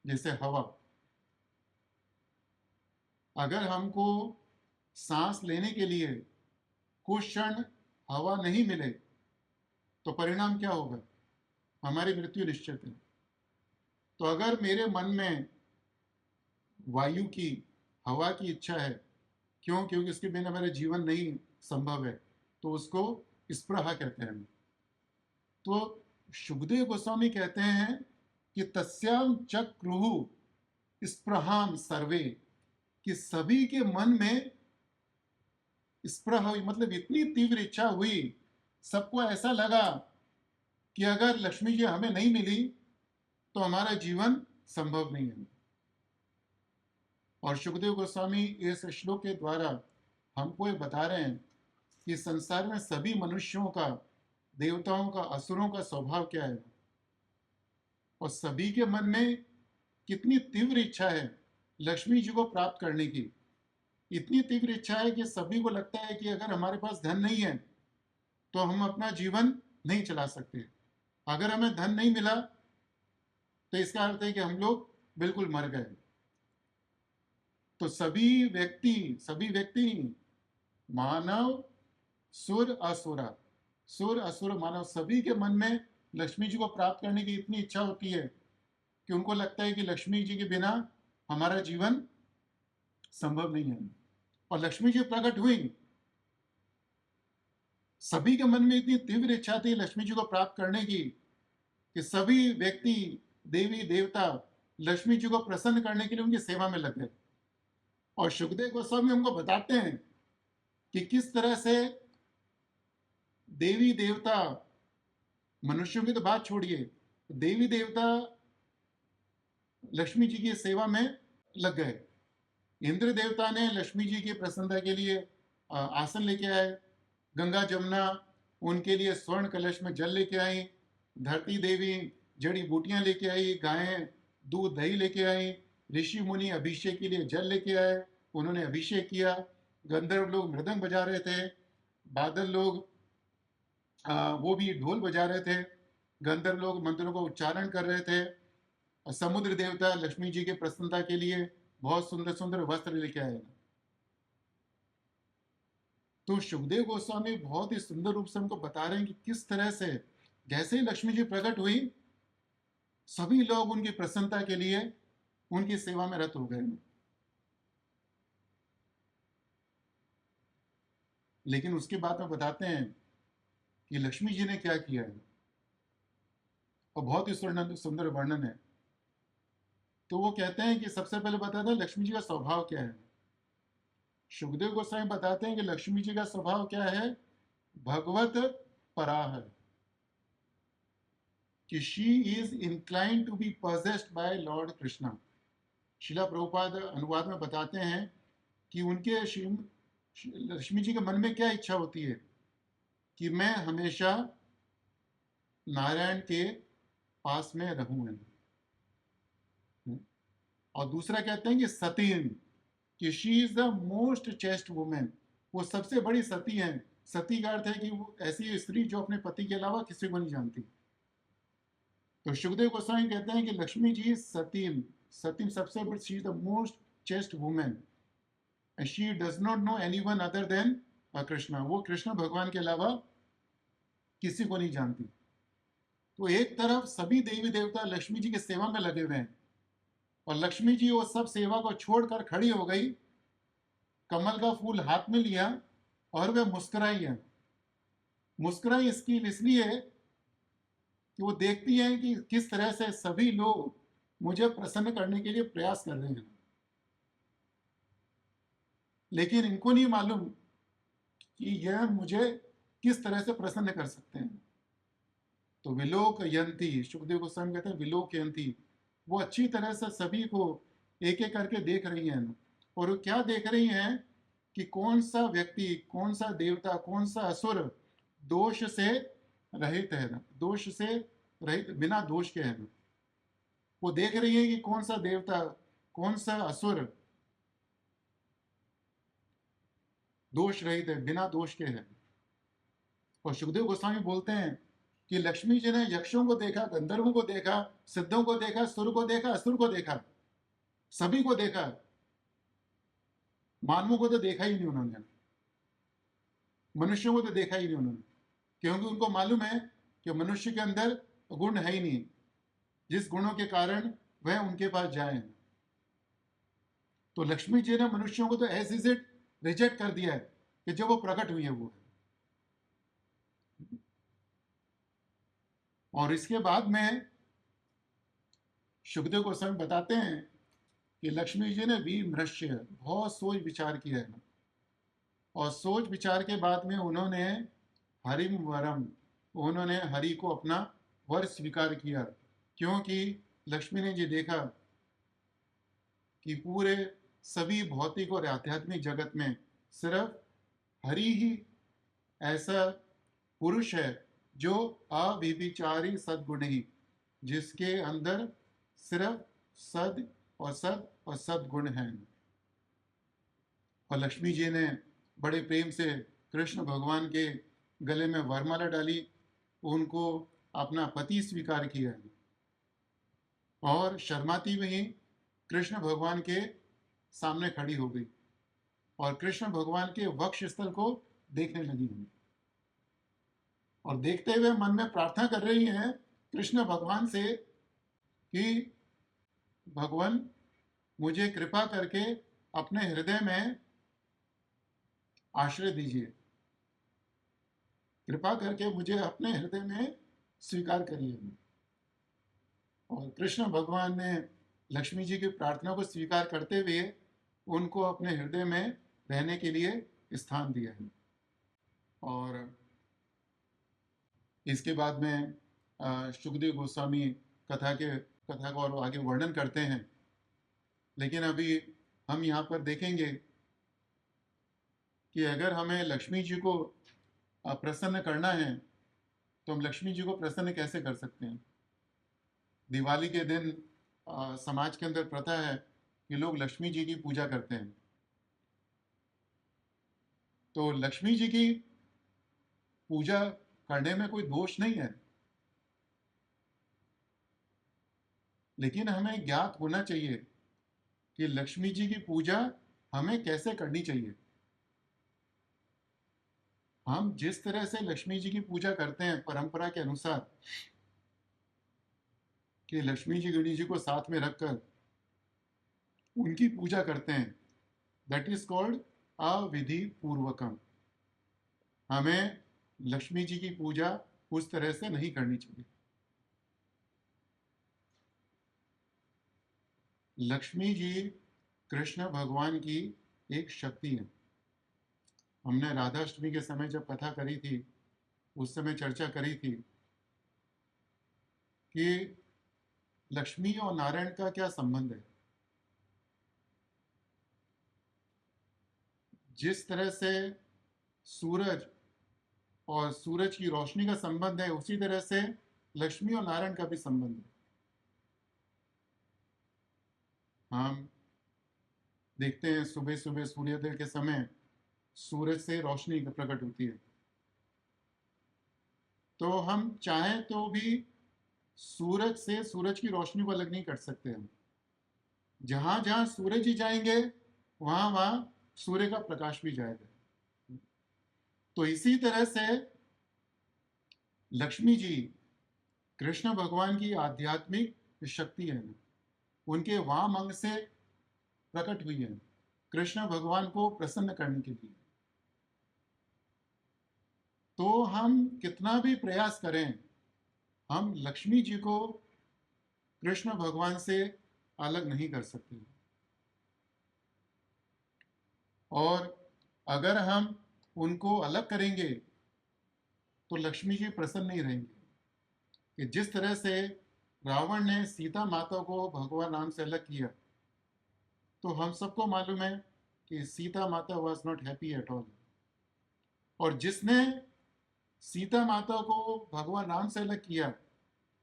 जैसे हवा। अगर हमको सांस लेने के लिए कुछ क्षण हवा नहीं मिले तो परिणाम क्या होगा? हमारी मृत्यु निश्चित है। तो अगर मेरे मन में वायु की, हवा की इच्छा है, क्यों? क्योंकि उसके बिना मेरा जीवन नहीं संभव है, तो उसको स्पृहा कहते हैं। तो शुकदेव गोस्वामी कहते हैं कि तस्याम चक्रुहु स्पृहाम सर्वे, कि सभी के मन में स्पृहा हुई, मतलब इतनी तीव्र इच्छा हुई, सबको ऐसा लगा कि अगर लक्ष्मी जी हमें नहीं मिली तो हमारा जीवन संभव नहीं है। और शुकदेव गोस्वामी इस श्लोक के द्वारा हमको ये बता रहे हैं कि संसार में सभी मनुष्यों का, देवताओं का, असुरों का स्वभाव क्या है, और सभी के मन में कितनी तीव्र इच्छा है लक्ष्मी जी को प्राप्त करने की। इतनी तीव्र इच्छा है कि सभी को लगता है कि अगर हमारे पास धन नहीं है तो हम अपना जीवन नहीं चला सकते। अगर हमें धन नहीं मिला तो इसका अर्थ है कि हम लोग बिल्कुल मर गए। तो सभी व्यक्ति, मानव, सुर असुरा, सुर असुर मानव, सभी के मन में लक्ष्मी जी को प्राप्त करने की इतनी इच्छा होती है कि उनको लगता है कि लक्ष्मी जी के बिना हमारा जीवन संभव नहीं है। और लक्ष्मी जी प्रकट हुई, सभी के मन में इतनी तीव्र इच्छा थी लक्ष्मी जी को प्राप्त करने की कि सभी व्यक्ति, देवी देवता लक्ष्मी जी को प्रसन्न करने के लिए उनकी सेवा में लग गए। और शुकदेव गोस्वामी हमको बताते हैं कि किस तरह से देवी देवता, मनुष्यों की तो बात छोड़िए, देवी देवता लक्ष्मी जी की सेवा में लग गए। इंद्र देवता ने लक्ष्मी जी की प्रसन्नता के लिए आसन लेके आए, गंगा जमुना उनके लिए स्वर्ण कलश में जल लेके आई, धरती देवी जड़ी बूटियां लेके आई, गायें दूध दही लेके आई, ऋषि मुनि अभिषेक के लिए जल लेके आए, उन्होंने अभिषेक किया, गंधर्व लोग मृदंग बजा रहे थे, बादल लोग वो भी ढोल बजा रहे थे, गंधर्व लोग मंत्रों को उच्चारण कर रहे थे, और समुद्र देवता लक्ष्मी जी की प्रसन्नता के लिए बहुत सुंदर सुंदर वस्त्र लेके आए। तो सुखदेव गोस्वामी बहुत ही सुंदर रूप से हमको बता रहे हैं कि किस तरह से जैसे ही लक्ष्मी जी प्रकट हुई, सभी लोग उनकी प्रसन्नता के लिए उनकी सेवा में रत हो गए। लेकिन उसके बाद में बताते हैं कि लक्ष्मी जी ने क्या किया है, और बहुत ही सुंदर वर्णन है। तो वो कहते हैं कि सबसे पहले बताते हैं लक्ष्मी जी का स्वभाव क्या है। सुखदेव गोस्वामी बताते हैं कि लक्ष्मी जी का स्वभाव क्या है, भगवत परा है, कि she is inclined to be possessed by Lord Krishna. Srila Prabhupada अनुवाद में बताते हैं कि उनके लक्ष्मी जी के मन में क्या इच्छा होती है कि मैं हमेशा नारायण के पास में रहूं। और दूसरा कहते हैं कि सतीन, कि she is the most chest women, वो सबसे बड़ी सती हैं। सती का अर्थ है कि वो ऐसी स्त्री जो अपने पति के अलावा किसी को नहीं जानती। तो सुखदेव गोस्वामी कहते हैं कि लक्ष्मी जी सतीन, सती सबसे बड़ी, she is the most chest women, and she does not know anyone other than Krishna, वो कृष्ण भगवान के अलावा किसी को नहीं जानती। तो एक तरफ सभी देवी देवता लक्ष्मी जी की सेवा में लगे हुए हैं, और लक्ष्मी जी वो सब सेवा को छोड़कर खड़ी हो गई, कमल का फूल हाथ में लिया, और वे मुस्कुराई है। मुस्कुराई इसलिए कि वो देखती हैं कि किस तरह से सभी लोग मुझे प्रसन्न करने के लिए प्रयास कर रहे हैं, लेकिन इनको नहीं मालूम कि यह मुझे किस तरह से प्रसन्न कर सकते हैं। तो विलोक यंती, सुखदेव गोस्वामी कहते हैं विलोक यंती, वो अच्छी तरह से सभी को एक एक करके देख रही हैं, और वो क्या देख रही हैं कि कौन सा व्यक्ति, कौन सा देवता, कौन सा असुर दोष से रहित है, दोष से रहित, बिना दोष के है। वो देख रही है कि कौन सा देवता, कौन सा असुर दोष रहित है, बिना दोष के है। और सुखदेव गोस्वामी बोलते हैं कि लक्ष्मी जी ने यक्षों को देखा, गंधर्वों को देखा, सिद्धों को देखा, सुर को देखा, असुर को देखा, सभी को देखा, मानवों को तो देखा ही नहीं उन्होंने, मनुष्यों को तो देखा ही नहीं उन्होंने, क्योंकि उनको मालूम है कि मनुष्य के अंदर गुण है ही नहीं, जिस गुणों के कारण वह उनके पास जाए। तो लक्ष्मी जी ने मनुष्यों को तो एज इज इट रिजेक्ट कर दिया है कि जो वो प्रकट हुई है वो है। और इसके बाद में सुखदेव गोस्वामी बताते हैं कि लक्ष्मी जी ने विमृश्य बहुत सोच विचार किया है, और सोच विचार के बाद में उन्होंने हरिम वरम, उन्होंने हरि को अपना वर स्वीकार किया, क्योंकि लक्ष्मी ने जी देखा कि पूरे सभी भौतिक और आध्यात्मिक जगत में सिर्फ हरि ही ऐसा पुरुष है जो अविचारी सद्गुण ही, जिसके अंदर सिर्फ सद और सद्गुण हैं। और लक्ष्मी जी ने बड़े प्रेम से कृष्ण भगवान के गले में वरमाला डाली, उनको अपना पति स्वीकार किया, और शर्माती हुई कृष्ण भगवान के सामने खड़ी हो गई और कृष्ण भगवान के वक्ष स्थल को देखने लगी हुई, और देखते हुए मन में प्रार्थना कर रही हैं कृष्ण भगवान से कि भगवान मुझे कृपा करके अपने हृदय में आश्रय दीजिए, कृपा करके मुझे अपने हृदय में स्वीकार करिए। और कृष्ण भगवान ने लक्ष्मी जी की प्रार्थना को स्वीकार करते हुए उनको अपने हृदय में रहने के लिए स्थान दिया है। और इसके बाद में सुखदेव गोस्वामी कथा का और आगे वर्णन करते हैं, लेकिन अभी हम यहाँ पर देखेंगे कि अगर हमें लक्ष्मी जी को प्रसन्न करना है तो हम लक्ष्मी जी को प्रसन्न कैसे कर सकते हैं। दिवाली के दिन समाज के अंदर प्रथा है कि लोग लक्ष्मी जी की पूजा करते हैं। तो लक्ष्मी जी की पूजा करने में कोई दोष नहीं है, लेकिन हमें ज्ञात होना चाहिए कि लक्ष्मी जी की पूजा हमें कैसे करनी चाहिए। हम जिस तरह से लक्ष्मी जी की पूजा करते हैं परंपरा के अनुसार कि लक्ष्मी जी गणेश जी को साथ में रखकर उनकी पूजा करते हैं, दैट इज कॉल्ड अविधि पूर्वकम। हमें लक्ष्मी जी की पूजा उस तरह से नहीं करनी चाहिए। लक्ष्मी जी कृष्ण भगवान की एक शक्ति है। हमने राधाष्टमी के समय जब कथा करी थी उस समय चर्चा करी थी कि लक्ष्मी और नारायण का क्या संबंध है। जिस तरह से सूरज और सूरज की रोशनी का संबंध है, उसी तरह से लक्ष्मी और नारायण का भी संबंध है। हम देखते हैं सुबह सुबह सूर्योदय के समय सूरज से रोशनी प्रकट होती है, तो हम चाहें तो भी सूरज से सूरज की रोशनी को अलग नहीं कर सकते। हम जहां जहां सूरज ही जाएंगे वहां वहां सूर्य का प्रकाश भी जाएगा। तो इसी तरह से लक्ष्मी जी कृष्ण भगवान की आध्यात्मिक शक्ति है, उनके वाम अंग से प्रकट हुई है कृष्ण भगवान को प्रसन्न करने के लिए। तो हम कितना भी प्रयास करें, हम लक्ष्मी जी को कृष्ण भगवान से अलग नहीं कर सकते। और अगर हम उनको अलग करेंगे तो लक्ष्मी जी प्रसन्न नहीं रहेंगे। कि जिस तरह से रावण ने सीता माता को भगवान राम से अलग किया, तो हम सबको मालूम है कि सीता माता was not happy at all. और जिसने सीता माता को भगवान राम से अलग किया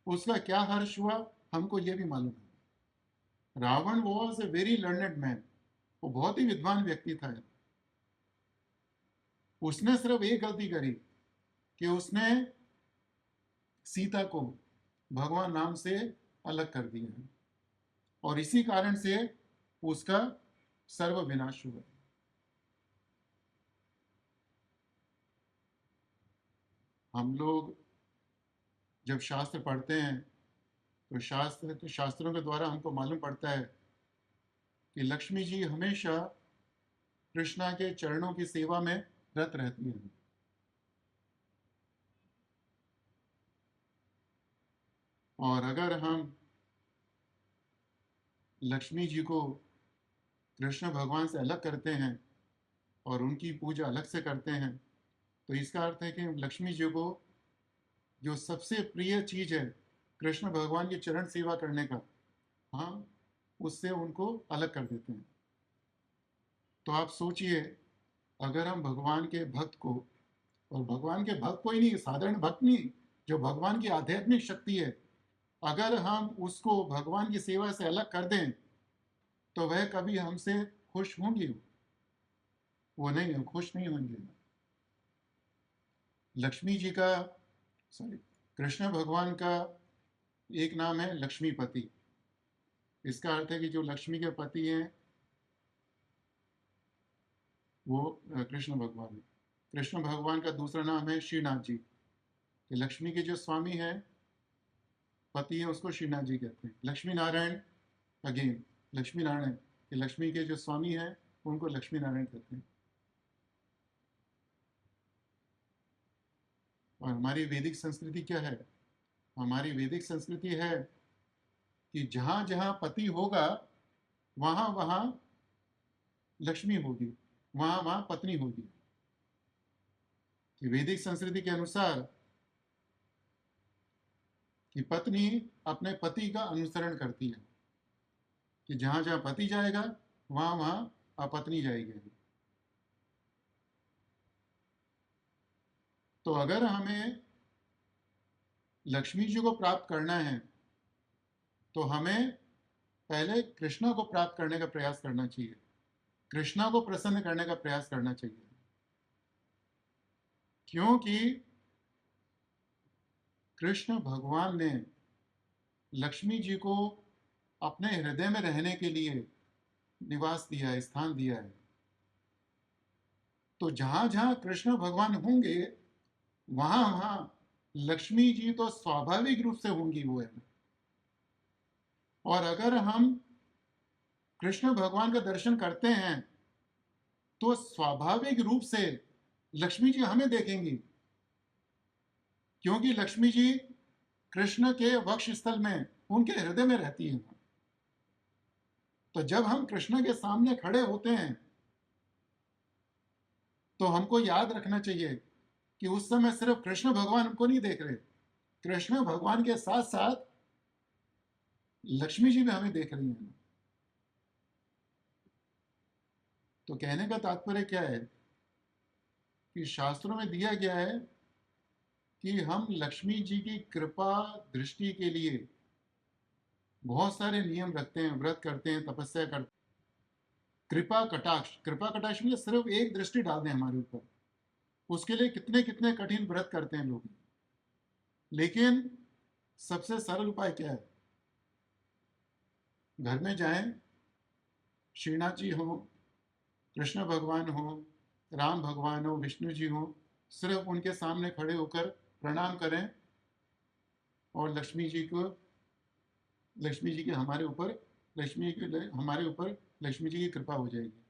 उसका क्या हर्ष हुआ हमको ये भी मालूम है। Ravana was a very learned man, वो बहुत ही विद्वान व्यक्ति था, उसने सिर्फ एक गलती करी कि उसने सीता को भगवान राम से अलग कर दिया, और इसी कारण से उसका सर्व विनाश हुआ। हम लोग जब शास्त्र पढ़ते हैं तो शास्त्रों के द्वारा हमको मालूम पड़ता है कि लक्ष्मी जी हमेशा कृष्णा के चरणों की सेवा में रत रहती हैं। और अगर हम लक्ष्मी जी को कृष्ण भगवान से अलग करते हैं और उनकी पूजा अलग से करते हैं, तो इसका अर्थ है कि लक्ष्मी जी को जो सबसे प्रिय चीज है कृष्ण भगवान की चरण सेवा करने का, हाँ, उससे उनको अलग कर देते हैं। तो आप सोचिए, अगर हम भगवान के भक्त को, और भगवान के भक्त को ही नहीं, साधारण भक्त नहीं, जो भगवान की आध्यात्मिक शक्ति है, अगर हम उसको भगवान की सेवा से अलग कर दें तो वह कभी हमसे खुश होंगी? वो नहीं, खुश नहीं होंगे। लक्ष्मी जी का, सॉरी, कृष्ण भगवान का एक नाम है लक्ष्मीपति। इसका अर्थ है कि जो लक्ष्मी के पति हैं वो कृष्ण भगवान है। कृष्ण भगवान का दूसरा नाम है श्रीनाथ जी, कि लक्ष्मी के जो स्वामी हैं, पति हैं, उसको श्रीनाथ जी कहते हैं। लक्ष्मी नारायण, अगेन लक्ष्मी नारायण, कि लक्ष्मी के जो स्वामी हैं उनको लक्ष्मी नारायण कहते हैं। और हमारी वैदिक संस्कृति क्या है? हमारी वैदिक संस्कृति है कि जहां जहां पति होगा वहां वहां लक्ष्मी होगी, वहां वहां पत्नी होगी। कि वैदिक संस्कृति के अनुसार कि पत्नी अपने पति का अनुसरण करती है, कि जहां जहां पति जाएगा वहां वहां पत्नी जाएगी। तो अगर हमें लक्ष्मी जी को प्राप्त करना है तो हमें पहले कृष्णा को प्राप्त करने का प्रयास करना चाहिए, कृष्णा को प्रसन्न करने का प्रयास करना चाहिए। क्योंकि कृष्ण भगवान ने लक्ष्मी जी को अपने हृदय में रहने के लिए निवास दिया है, स्थान दिया है। तो जहां जहां कृष्ण भगवान होंगे वहां वहां लक्ष्मी जी तो स्वाभाविक रूप से होंगी वो है। और अगर हम कृष्ण भगवान का दर्शन करते हैं तो स्वाभाविक रूप से लक्ष्मी जी हमें देखेंगी, क्योंकि लक्ष्मी जी कृष्ण के वक्ष स्थल में, उनके हृदय में रहती हैं। तो जब हम कृष्ण के सामने खड़े होते हैं तो हमको याद रखना चाहिए कि उस समय सिर्फ कृष्ण भगवान हमको नहीं देख रहे, कृष्ण भगवान के साथ साथ लक्ष्मी जी भी हमें देख रही हैं। तो कहने का तात्पर्य क्या है कि शास्त्रों में दिया गया है कि हम लक्ष्मी जी की कृपा दृष्टि के लिए बहुत सारे नियम रखते हैं, व्रत करते हैं, तपस्या करते हैं। कृपा कटाक्ष में सिर्फ एक दृष्टि डाल दें हमारे ऊपर, उसके लिए कितने कितने कठिन व्रत करते हैं लोग। लेकिन सबसे सरल उपाय क्या है? घर में जाएं, श्रीनाथ जी हो, कृष्ण भगवान हो, राम भगवान हो, विष्णु जी हो, सिर्फ उनके सामने खड़े होकर प्रणाम करें और लक्ष्मी जी की हमारे ऊपर लक्ष्मी जी की कृपा हो जाएगी।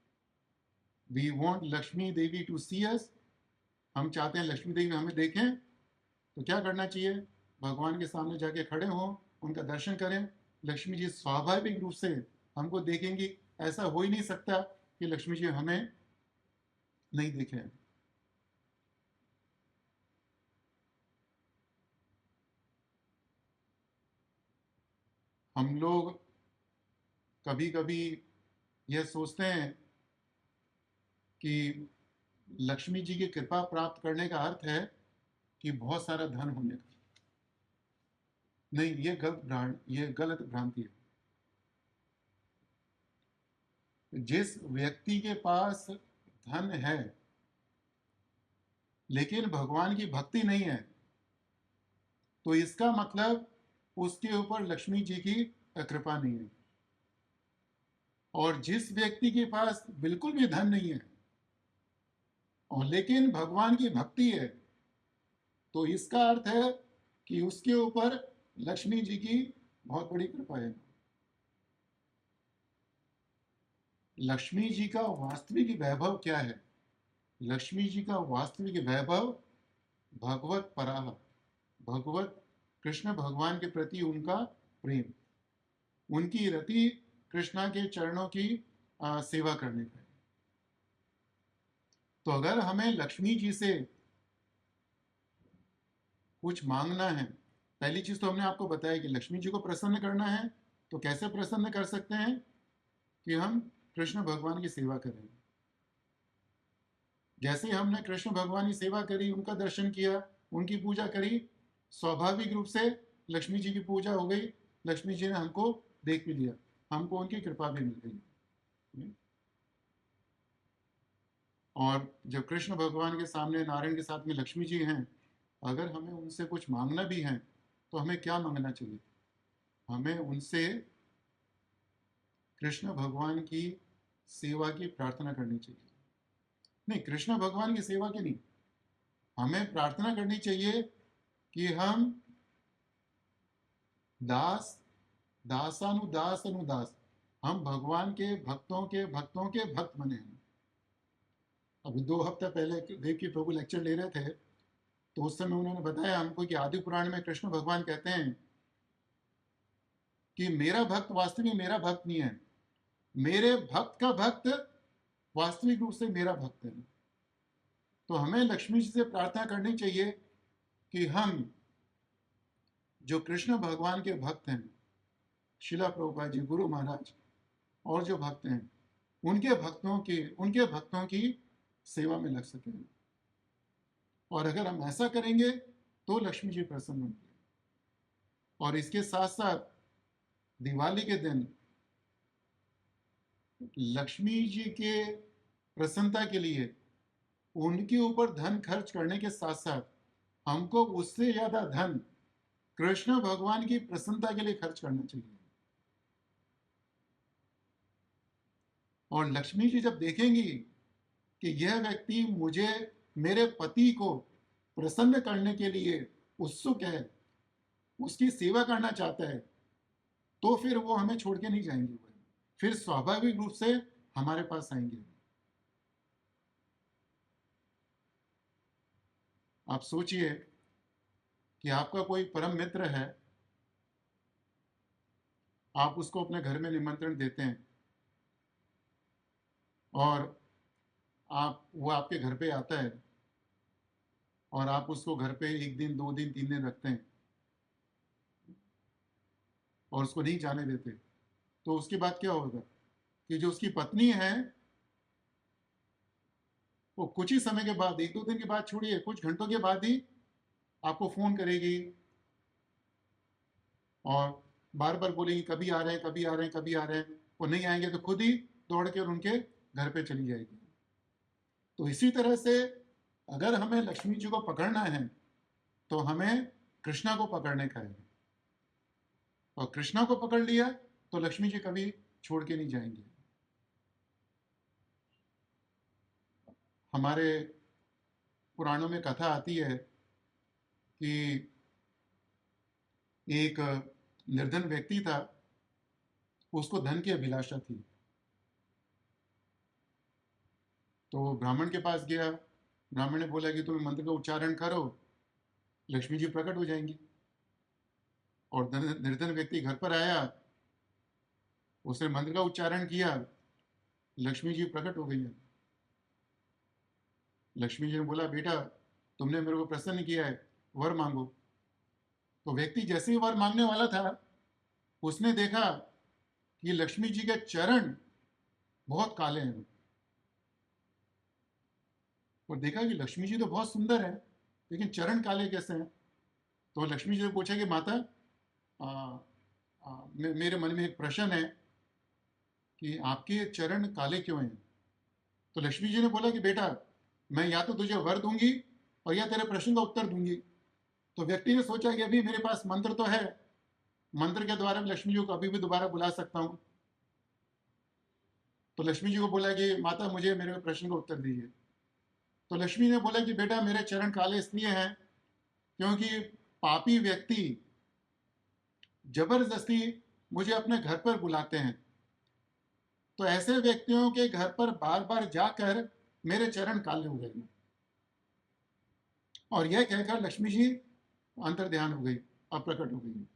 We want Lakshmi Devi to see us, हम चाहते हैं लक्ष्मी देवी हमें देखें। तो क्या करना चाहिए? भगवान के सामने जाके खड़े हों, उनका दर्शन करें। लक्ष्मी जी स्वाभाविक रूप से हमको देखेंगी। ऐसा हो ही नहीं सकता कि लक्ष्मी जी हमें नहीं दिखे। हम लोग कभी कभी यह सोचते हैं कि लक्ष्मी जी की कृपा प्राप्त करने का अर्थ है कि बहुत सारा धन होने का। नहीं, ये गलत भ्रांति है। जिस व्यक्ति के पास धन है लेकिन भगवान की भक्ति नहीं है, तो इसका मतलब उसके ऊपर लक्ष्मी जी की कृपा नहीं है। और जिस व्यक्ति के पास बिल्कुल भी धन नहीं है और लेकिन भगवान की भक्ति है, तो इसका अर्थ है कि उसके ऊपर लक्ष्मी जी की बहुत बड़ी कृपा है। लक्ष्मी जी का वास्तविक वैभव क्या है? लक्ष्मी जी का वास्तविक वैभव भगवत पराह, भगवत कृष्ण भगवान के प्रति उनका प्रेम, उनकी रति कृष्णा के चरणों की सेवा करने का है। तो अगर हमें लक्ष्मी जी से कुछ मांगना है, पहली चीज तो हमने आपको बताया कि लक्ष्मी जी को प्रसन्न करना है, तो कैसे प्रसन्न कर सकते हैं? कि हम कृष्ण भगवान की सेवा करें। जैसे हमने कृष्ण भगवान की सेवा करी, उनका दर्शन किया, उनकी पूजा करी, स्वाभाविक रूप से लक्ष्मी जी की पूजा हो गई, लक्ष्मी जी ने हमको देख भी लिया, हमको उनकी कृपा भी मिल गई। और जब कृष्ण भगवान के सामने नारायण के साथ में लक्ष्मी जी हैं, अगर हमें उनसे कुछ मांगना भी है तो हमें क्या मांगना चाहिए? हमें उनसे कृष्ण भगवान की सेवा की प्रार्थना करनी चाहिए। नहीं, कृष्ण भगवान की सेवा की नहीं, हमें प्रार्थना करनी चाहिए कि हम दास, दासानुदास अनुदास, हम भगवान के भक्तों के भक्त बने हैं। अभी 2 हफ्ते पहले देव की प्रभु लेक्चर ले रहे थे, तो उस समय उन्होंने बताया हमको कि आदि पुराण में कृष्ण भगवान कहते हैं कि मेरा भक्त वास्तविक मेरा भक्त नहीं है, मेरे भक्त का भक्त वास्तविक रूप से मेरा भक्त है। तो हमें लक्ष्मी जी से प्रार्थना करनी चाहिए कि हम जो कृष्ण भगवान के भक्त हैं, शिला प्रभुपाद जी, गुरु महाराज और जो भक्त हैं, उनके भक्तों की सेवा में लग सकें। और अगर हम ऐसा करेंगे तो लक्ष्मी जी प्रसन्न होंगे। और इसके साथ साथ दिवाली के दिन लक्ष्मी जी के प्रसन्नता के लिए उनके ऊपर धन खर्च करने के साथ साथ हमको उससे ज्यादा धन कृष्ण भगवान की प्रसन्नता के लिए खर्च करना चाहिए। और लक्ष्मी जी जब देखेंगी कि यह व्यक्ति मुझे, मेरे पति को प्रसन्न करने के लिए उत्सुक है, उसकी सेवा करना चाहता है, तो फिर वो हमें छोड़ के नहीं जाएंगे, फिर स्वाभाविक रूप से हमारे पास आएंगे। आप सोचिए कि आपका कोई परम मित्र है, आप उसको अपने घर में निमंत्रण देते हैं और वो आपके घर पे आता है और आप उसको घर पे 1 दिन 2 दिन 3 दिन रखते हैं और उसको नहीं जाने देते, तो उसके बाद क्या होगा कि जो उसकी पत्नी है वो कुछ ही समय के बाद, 1 2 दिन के बाद छोड़िए, कुछ घंटों के बाद ही आपको फोन करेगी और बार बार बोलेगी कभी आ रहे हैं, कभी आ रहे हैं, कभी आ रहे हैं। वो नहीं आएंगे तो खुद ही दौड़ के उनके घर पे चली जाएगी। तो इसी तरह से अगर हमें लक्ष्मी जी को पकड़ना है तो हमें कृष्णा को पकड़ने का है, और कृष्णा को पकड़ लिया तो लक्ष्मी जी कभी छोड़ के नहीं जाएंगे। हमारे पुराणों में कथा आती है कि एक निर्धन व्यक्ति था, उसको धन की अभिलाषा थी, तो ब्राह्मण के पास गया। ब्राह्मण ने बोला कि तुम मंत्र का उच्चारण करो, लक्ष्मी जी प्रकट हो जाएंगी। और निर्धन व्यक्ति घर पर आया, उसने मंत्र का उच्चारण किया, लक्ष्मी जी प्रकट हो गई है। लक्ष्मी जी ने बोला बेटा तुमने मेरे को प्रसन्न किया है, वर मांगो। तो व्यक्ति जैसे ही वर मांगने वाला था, उसने देखा कि लक्ष्मी जी के चरण बहुत काले हैं, और देखा कि लक्ष्मी जी तो बहुत सुंदर है लेकिन चरण काले कैसे हैं। तो लक्ष्मी जी ने पूछा कि माता मेरे मन में एक प्रश्न है कि आपके चरण काले क्यों हैं। तो लक्ष्मी जी ने बोला कि बेटा मैं या तो तुझे वर दूंगी और या तेरे प्रश्न का उत्तर दूंगी। तो व्यक्ति ने सोचा कि अभी मेरे पास मंत्र तो है, मंत्र के द्वारा लक्ष्मी जी को अभी भी दोबारा बुला सकता हूँ। तो लक्ष्मी जी को बोला कि माता मुझे मेरे प्रश्न का उत्तर दीजिए। तो लक्ष्मी ने बोला कि बेटा मेरे चरण काले इसलिए हैं क्योंकि पापी व्यक्ति जबरदस्ती मुझे अपने घर पर बुलाते हैं, तो ऐसे व्यक्तियों के घर पर बार बार जाकर मेरे चरण काले हो गए। और यह कहकर लक्ष्मी जी अंतर ध्यान हो गई, अप्रकट हो गई।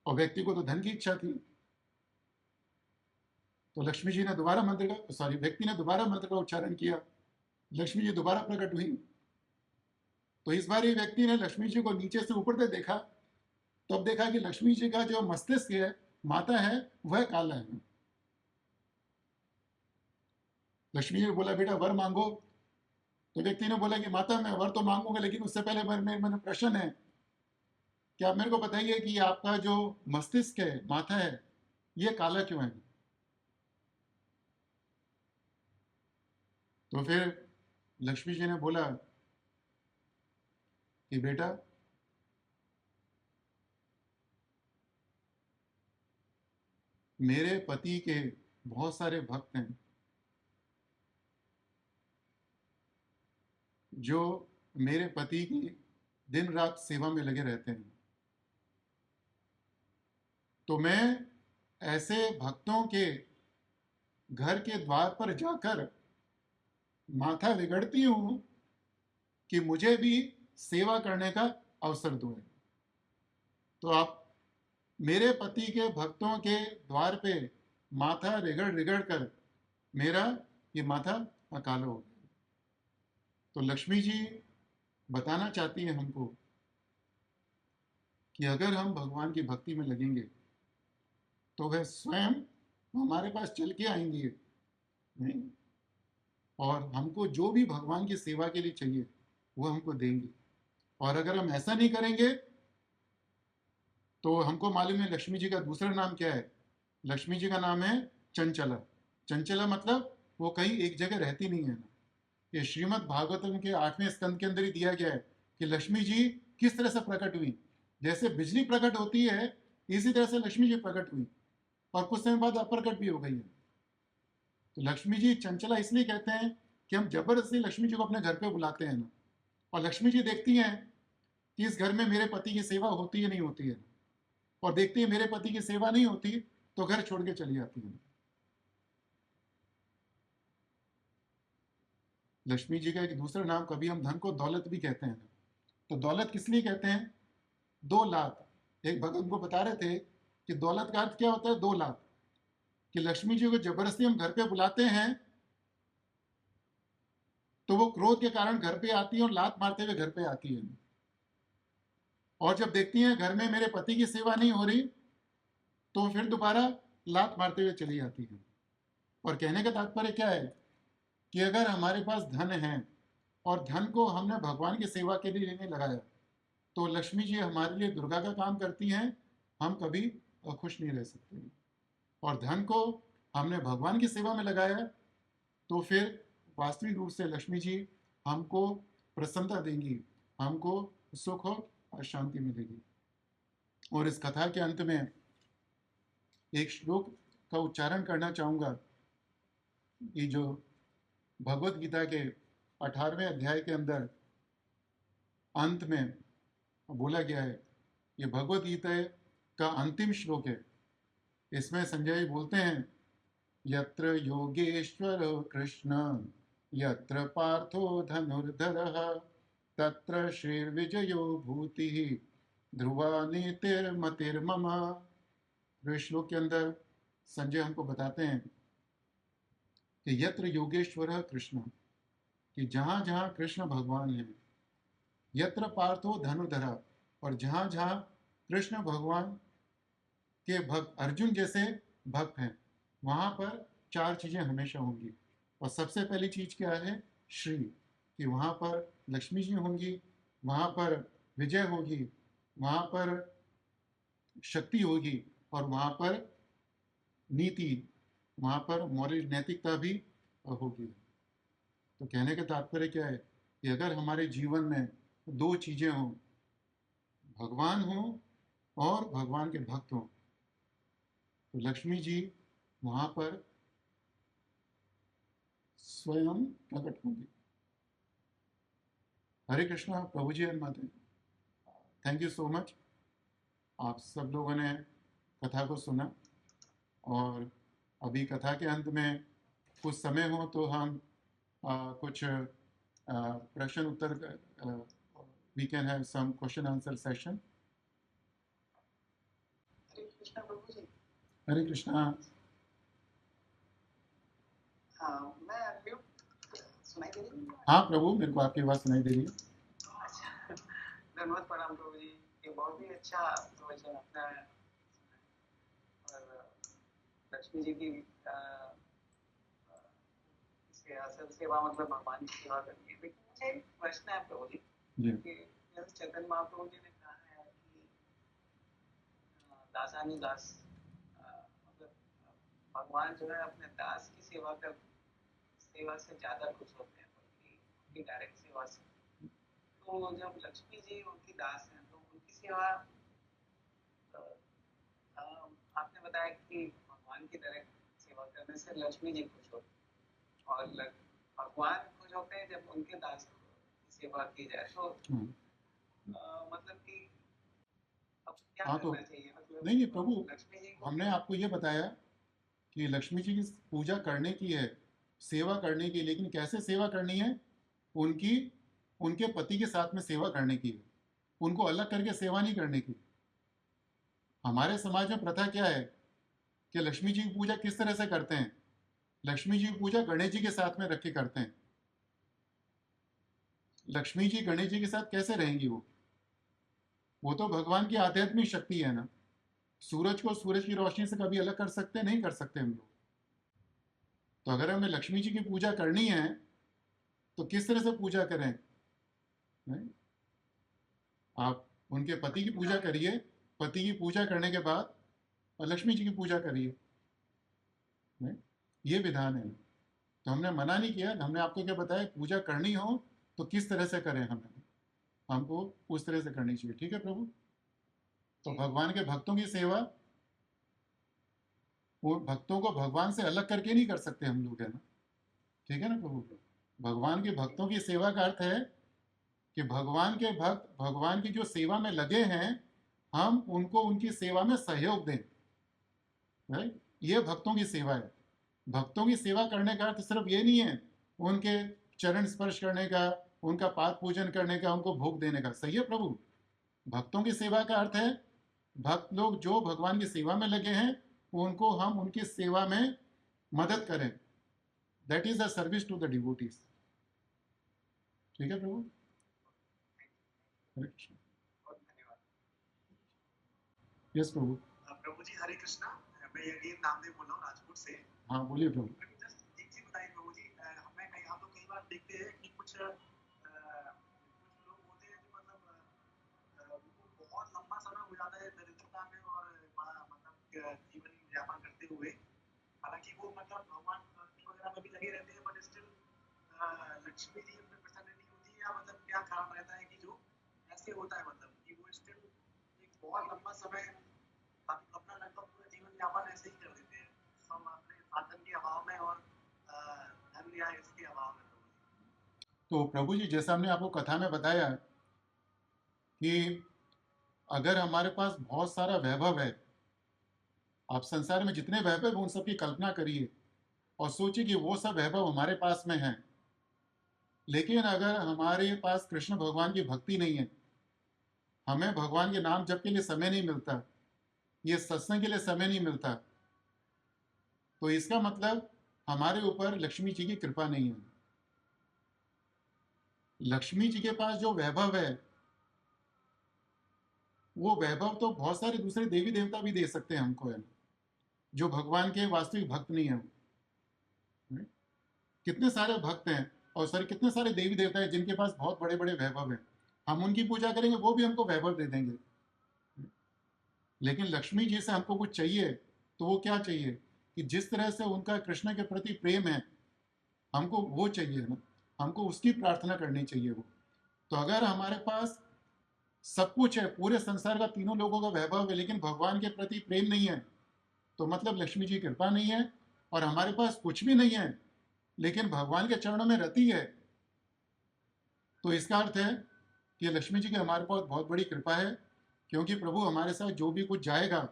और व्यक्ति को तो धन की इच्छा थी, तो लक्ष्मी जी ने दोबारा मंत्र का व्यक्ति ने दोबारा मंत्र का उच्चारण किया। लक्ष्मी जी दोबारा प्रकट हुई। तो इस बार ये व्यक्ति ने लक्ष्मी जी को नीचे से ऊपर तक देखा, तो अब देखा कि लक्ष्मी जी का जो मस्तिष्क है, माथा है, वह काला है। लक्ष्मी जी ने बोला बेटा वर मांगो। तो व्यक्ति ने बोला कि माता मैं वर तो मांगूंगा, लेकिन उससे पहले मेरे मन प्रश्न है कि आप मेरे को बताइए कि आपका जो मस्तिष्क है, माथा है, ये काला क्यों है। तो फिर लक्ष्मी जी ने बोला कि बेटा मेरे पति के बहुत सारे भक्त हैं जो मेरे पति की दिन रात सेवा में लगे रहते हैं, तो मैं ऐसे भक्तों के घर के द्वार पर जाकर माथा रगड़ती हूं कि मुझे भी सेवा करने का अवसर दो। तो आप मेरे पति के भक्तों के द्वार पे माथा रगड़ रगड़ कर मेरा ये माथा काला हो गया। तो लक्ष्मी जी बताना चाहती हैं हमको कि अगर हम भगवान की भक्ति में लगेंगे तो वह स्वयं हमारे पास चल के आएंगी नहीं? और हमको जो भी भगवान की सेवा के लिए चाहिए वो हमको देंगे। और अगर हम ऐसा नहीं करेंगे तो हमको मालूम है लक्ष्मी जी का दूसरा नाम क्या है। लक्ष्मी जी का नाम है चंचला। चंचला मतलब वो कहीं एक जगह रहती नहीं है ना। ये श्रीमद् भागवतम के 8वें स्कंद के अंदर ही दिया गया है कि लक्ष्मी जी किस तरह से प्रकट हुई। जैसे बिजली प्रकट होती है, इसी तरह से लक्ष्मी जी प्रकट हुई और कुछ समय बाद अप्रकट भी हो गई है। तो लक्ष्मी जी चंचला इसलिए कहते हैं कि हम जबरदस्ती लक्ष्मी जी को अपने घर पे बुलाते हैं ना, और लक्ष्मी जी देखती हैं कि इस घर में मेरे पति की सेवा होती है नहीं होती है, और देखती है मेरे पति की सेवा नहीं होती तो घर छोड़ के चली जाती है। लक्ष्मी जी का एक दूसरा नाम कभी हम धन को दौलत भी कहते हैं। तो दौलत किस लिए कहते हैं? दो लात। एक भगत को बता रहे थे कि दौलत का अर्थ क्या होता है, दो लात। कि लक्ष्मी जी को जबरदस्ती हम घर पे बुलाते हैं तो वो क्रोध के कारण घर पे आती है और लात मारते हुए घर पे आती है। और जब देखती हैं घर में मेरे पति की सेवा नहीं हो रही तो फिर दोबारा लात मारते हुए चली जाती है। और कहने का तात्पर्य क्या है कि अगर हमारे पास धन है और धन को हमने भगवान की सेवा के लिए नहीं लगाया तो लक्ष्मी जी हमारे लिए दुर्गा का काम करती हैं, हम कभी खुश नहीं रह सकते। और धन को हमने भगवान की सेवा में लगाया तो फिर वास्तविक रूप से लक्ष्मी जी हमको प्रसन्नता देंगी, हमको सुख और शांति मिलेगी। और इस कथा के अंत में एक श्लोक का उच्चारण करना चाहूँगा। ये जो भगवत गीता के 18वें अध्याय के अंदर अंत में बोला गया है, ये भगवत गीता का अंतिम श्लोक है। इसमें संजय बोलते हैं, यत्र योगेश्वर कृष्ण यत्र पार्थो धनुर्धरः तत्र श्रीर्विजयो भूतिः ध्रुवा नीतिर्मतिर्मम। इस श्लोक के अंदर संजय हमको बताते हैं कि यत्र योगेश्वर कृष्ण, कि जहाँ जहाँ कृष्ण भगवान है, यत्र पार्थो धनुर्धरा, और जहाँ जहाँ कृष्ण भगवान के भक्त अर्जुन जैसे भक्त हैं वहाँ पर चार चीज़ें हमेशा होंगी। और सबसे पहली चीज़ क्या है? श्री, कि वहाँ पर लक्ष्मी जी होंगी, वहाँ पर विजय होगी, वहाँ पर शक्ति होगी, और वहाँ पर नीति, वहाँ पर मौलिक नैतिकता भी होगी। तो कहने का तात्पर्य क्या है कि अगर हमारे जीवन में दो चीज़ें हों, भगवान हो और भगवान के भक्त हों, तो लक्ष्मी जी वहाँ पर स्वयं प्रकट होंगी। हरे कृष्णा। प्रभु जी अनुमति। Thank you so much. आप सब लोगों ने कथा को सुना, और अभी कथा के अंत में कुछ समय हो तो हम कुछ प्रश्न उत्तर, we can have some question answer session. Hare Krishna प्रभु जी। हरे कृष्णा। हाँ, मैं अनम्यूट सुनाई दे रही है? हाँ प्रभु, मेरे को आपकी आवाज़ सुनाई दे रही है। अच्छा, धन्यवाद प्रणाम प्रभु जी। ये बहुत ही अच्छा प्रवचन अपना है, और लक्ष्मी जी की असल सेवा मतलब भगवान की सेवा करनी है। लेकिन मुझे एक प्रश्न है प्रभु जी जी। कि जैसे चैतन्य महाप्रभु जी ने कहा है कि दासानी दास, मतलब भगवान जो है अपने दास की सेवा से ज्यादा खुश होते हैं बल्कि उनकी डायरेक्ट सेवा से। तो जब लक्ष्मी जी उनकी दास हैं तो उनकी सेवा, आपने बताया कि भगवान की डायरेक्ट सेवा करने से लक्ष्मी जी खुश होते हैं, और भगवान खुश होते हैं जब उनके दास की सेवा की जाए। तो मतलब कि अब क्या हाँ तो करना चाहिए, मतलब नहीं नहीं प्रभु, लक्ष्मी जी को हमने आपको ये बताया कि लक्ष्मी जी की पूजा करने की है, सेवा करने की, लेकिन कैसे सेवा करनी है? उनकी उनके पति के साथ में सेवा करने की है, उनको अलग करके सेवा नहीं करने की। हमारे समाज में प्रथा क्या है कि लक्ष्मी जी की पूजा किस तरह से करते हैं? लक्ष्मी जी की पूजा गणेश जी के साथ में रख के करते हैं। लक्ष्मी जी गणेश जी के साथ कैसे रहेंगी? वो तो भगवान की आध्यात्मिक शक्ति है ना। सूरज को सूरज की रोशनी से कभी अलग कर सकते? नहीं कर सकते हम लोग। तो अगर हमें लक्ष्मी जी की पूजा करनी है तो किस तरह से पूजा करें? नहीं? आप उनके पति की पूजा करिए, पति की पूजा करने के बाद और लक्ष्मी जी की पूजा करिए। नहीं? ये विधान है। तो हमने मना नहीं किया, हमने आपको क्या बताया, पूजा करनी हो तो किस तरह से करें, हमें हमको उस तरह से करनी चाहिए। ठीक है प्रभु? तो भगवान के भक्तों की सेवा, वो भक्तों को भगवान से अलग करके नहीं कर सकते हम लोग, है ना। ठीक है ना प्रभु? भगवान के भक्तों की सेवा का अर्थ है कि भगवान के भक्त भगवान की जो सेवा में लगे हैं, हम उनको उनकी सेवा में सहयोग दें। राइट? ये भक्तों की सेवा है। भक्तों की सेवा करने का अर्थ सिर्फ ये नहीं है उनके चरण स्पर्श करने का, उनका पाद पूजन करने का, उनको भोग देने का। सही है प्रभु? भक्तों की सेवा का अर्थ है भक्त लोग जो भगवान की सेवा में लगे हैं, उनको हम उनकी सेवा में मदद करें। That is the service to the devotees. ठीक है प्रभु? हरे कृष्ण। बहुत धन्यवाद। यस प्रभु। प्रभु जी हरे कृष्णा। मैं ये नामदेव बोल रहा हूँ राजपुर से। हाँ बोलिए प्रभु। जस्ट एक चीज बताइए प्रभु जी, हमें कहीं हम लोग कई बार देखते हैं कि कुछ लोग होते हैं जो मतलब उनको बहुत लंबा समय हो जाता है दरिद्रता में और बड़ा मतलब जीवन यापन करते हुए, हालांकि वो मतलब भगवान भक्ति वगैरह में भी लगे रहते हैं, बट स्टिल लक्ष्मी जी उन पर प्रसन्न नहीं होती है, या मतलब क्या कारण रहता है कि जो ऐसे होता है, मतलब कि वो स्टिल एक बहुत लंबा समय अपना लगभग पूरा जीवन यापन ऐसे ही कर देते हैं, सब अपने साधन के अभाव में और धन या इसके अभाव में। तो प्रभु जी, जैसा हमने आपको कथा में बताया कि अगर हमारे पास बहुत सारा वैभव है, आप संसार में जितने वैभव हैं उन सब की कल्पना करिए और सोचिए कि वो सब वैभव हमारे पास में है, लेकिन अगर हमारे पास कृष्ण भगवान की भक्ति नहीं है, हमें भगवान के नाम जप के लिए समय नहीं मिलता, ये सत्संग के लिए समय नहीं मिलता, तो इसका मतलब हमारे ऊपर लक्ष्मी जी की कृपा नहीं है। लक्ष्मी जी के पास जो वैभव है, वो वैभव तो बहुत सारे दूसरे देवी देवता भी दे सकते हैं हमको, है, जो भगवान के वास्तविक भक्त नहीं है। कितने सारे भक्त हैं और सर कितने सारे देवी देवता हैं जिनके पास बहुत बड़े बड़े वैभव हैं, हम उनकी पूजा करेंगे वो भी हमको वैभव दे देंगे। लेकिन लक्ष्मी जी से हमको कुछ चाहिए, तो वो क्या चाहिए कि जिस तरह से उनका कृष्ण के प्रति प्रेम है, हमको वो चाहिए ना। हमको उसकी प्रार्थना करनी चाहिए वो। तो अगर हमारे पास सब कुछ है, पूरे संसार का तीनों लोगों का वैभव है, लेकिन भगवान के प्रति प्रेम नहीं है, तो मतलब लक्ष्मी जी की कृपा नहीं है। और हमारे पास कुछ भी नहीं है लेकिन भगवान के चरणों में रति है, तो इसका अर्थ है कि लक्ष्मी जी की हमारे पास बहुत बड़ी कृपा है। क्योंकि प्रभु हमारे साथ जो भी कुछ जाएगा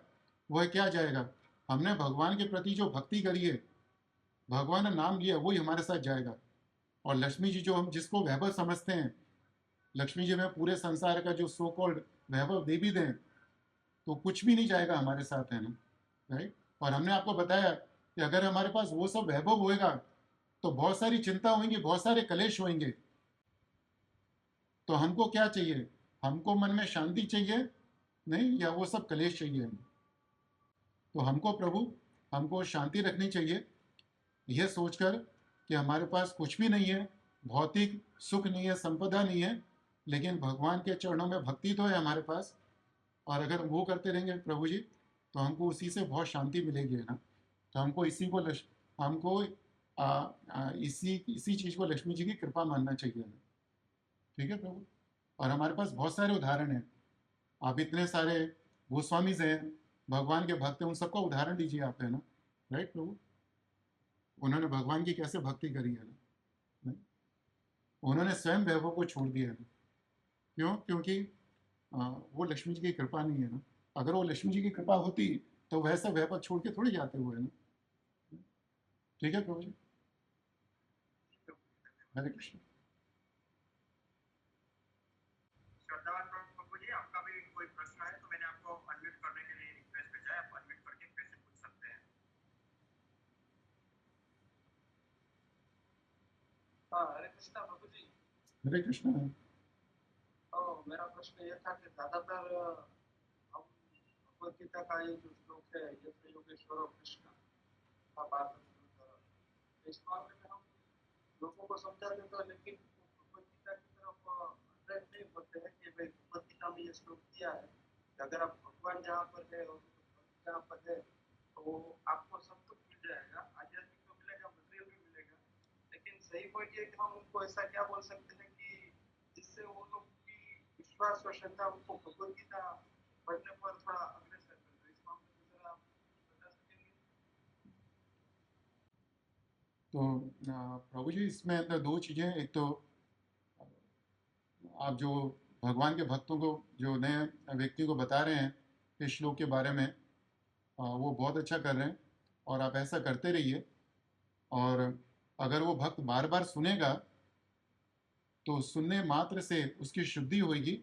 वह क्या जाएगा, हमने भगवान के प्रति जो भक्ति करी है, भगवान का नाम लिया, वही हमारे साथ जाएगा। और लक्ष्मी जी जो हम जिसको वैभव समझते हैं, लक्ष्मी जी में पूरे संसार का जो सो कॉल्ड वैभव दे भी दें तो कुछ भी नहीं जाएगा हमारे साथ, है ना, राइट। और हमने आपको बताया कि अगर हमारे पास वो सब वैभव होएगा तो बहुत सारी चिंता होंगी, बहुत सारे कलेश होंगे। तो हमको क्या चाहिए, हमको मन में शांति चाहिए नहीं, या वो सब कलेश चाहिए। तो हमको प्रभु, हमको शांति रखनी चाहिए, यह सोचकर कि हमारे पास कुछ भी नहीं है, भौतिक सुख नहीं है, संपदा नहीं है, लेकिन भगवान के चरणों में भक्ति तो है हमारे पास। और अगर वो करते रहेंगे प्रभु जी, तो हमको उसी से बहुत शांति मिलेगी, है ना। तो हमको इसी को हमको इसी इसी चीज़ को लक्ष्मी जी की कृपा मानना चाहिए, ठीक है प्रभु। और हमारे पास बहुत सारे उदाहरण हैं, आप इतने सारे गोस्वामीज हैं, भगवान के भक्त हैं, उन सबका उदाहरण दीजिए आप, है ना, राइट प्रभु। उन्होंने भगवान की कैसे भक्ति करी है ना, नहीं? उन्होंने स्वयं वैभव को छोड़ दिया है ना। क्यों? क्योंकि वो लक्ष्मी जी की कृपा नहीं है ना। अगर वो लक्ष्मी जी की कृपा होती तो वैसे वैभव छोड़ के थोड़ी जाते हुए, है ना। ठीक है प्रभु जी, हरे कृष्ण। श्रद्धावान प्रभु जी, आपका भी कोई प्रश्न है तो मैंने आपको अनम्यूट करने के लिए रिक्वेस्ट भेजा है, आप अनम्यूट करके फिर से पूछ सकते हैं। हाँ, हरे कृष्णा प्रभु जी। हरे कृष्ण। तो मेरा प्रश्न ये था कि ज्यादातर हम भगवद गीता का ये जो श्लोक है, यत्र योगेश्वर कृष्ण का बात इस मामले में हम लोगों को समझाते तो, लेकिन भगवद गीता की तरफ अट्रैक्ट नहीं होते हैं कि भाई भगवद गीता में ये श्लोक दिया है कि अगर आप भगवान जहाँ पर है और जहाँ पर है तो आपको सब कुछ मिल जाएगा, आध्यात्मिक तो मिलेगा, मटेरियल भी मिलेगा। लेकिन सही पॉइंट ये कि हम उनको ऐसा क्या बोल सकते हैं कि जिससे वो लोग की विश्वास और श्रद्धा उनको भगवद गीता पढ़ने पर थोड़ा अग्रसर कर दे। इस मामले में जरा आप बता सकेंगे? तो प्रभु जी, इसमें अंदर दो चीज़ें, एक तो आप जो भगवान के भक्तों को, जो नए व्यक्तियों को बता रहे हैं इस श्लोक के बारे में, वो बहुत अच्छा कर रहे हैं और आप ऐसा करते रहिए। और अगर वो भक्त बार बार सुनेगा तो सुनने मात्र से उसकी शुद्धि होगी,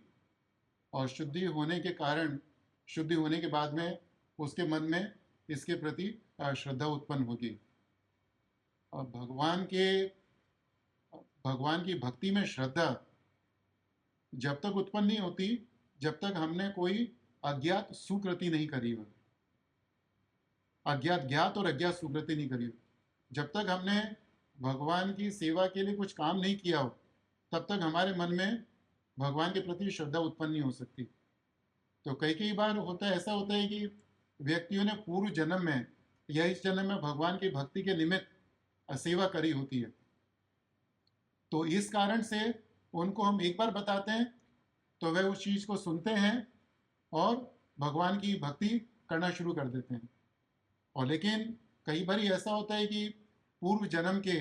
और शुद्धि होने के कारण, शुद्धि होने के बाद में उसके मन में इसके प्रति श्रद्धा उत्पन्न होगी। और भगवान की भक्ति में श्रद्धा जब तक उत्पन्न नहीं होती जब तक हमने कोई अज्ञात सुकृति नहीं करी हो, अज्ञात ज्ञात और अज्ञात सुकृति नहीं करी हो, जब तक हमने भगवान की सेवा के लिए कुछ काम नहीं किया हो, तब तक हमारे मन में भगवान के प्रति श्रद्धा उत्पन्न नहीं हो सकती। तो कई कई बार होता है, ऐसा होता है कि व्यक्तियों ने पूर्व जन्म में या इस जन्म में भगवान की भक्ति के निमित्त सेवा करी होती है, तो इस कारण से उनको हम एक बार बताते हैं तो वे उस चीज़ को सुनते हैं और भगवान की भक्ति करना शुरू कर देते हैं। और लेकिन कई बार ऐसा होता है कि पूर्व जन्म के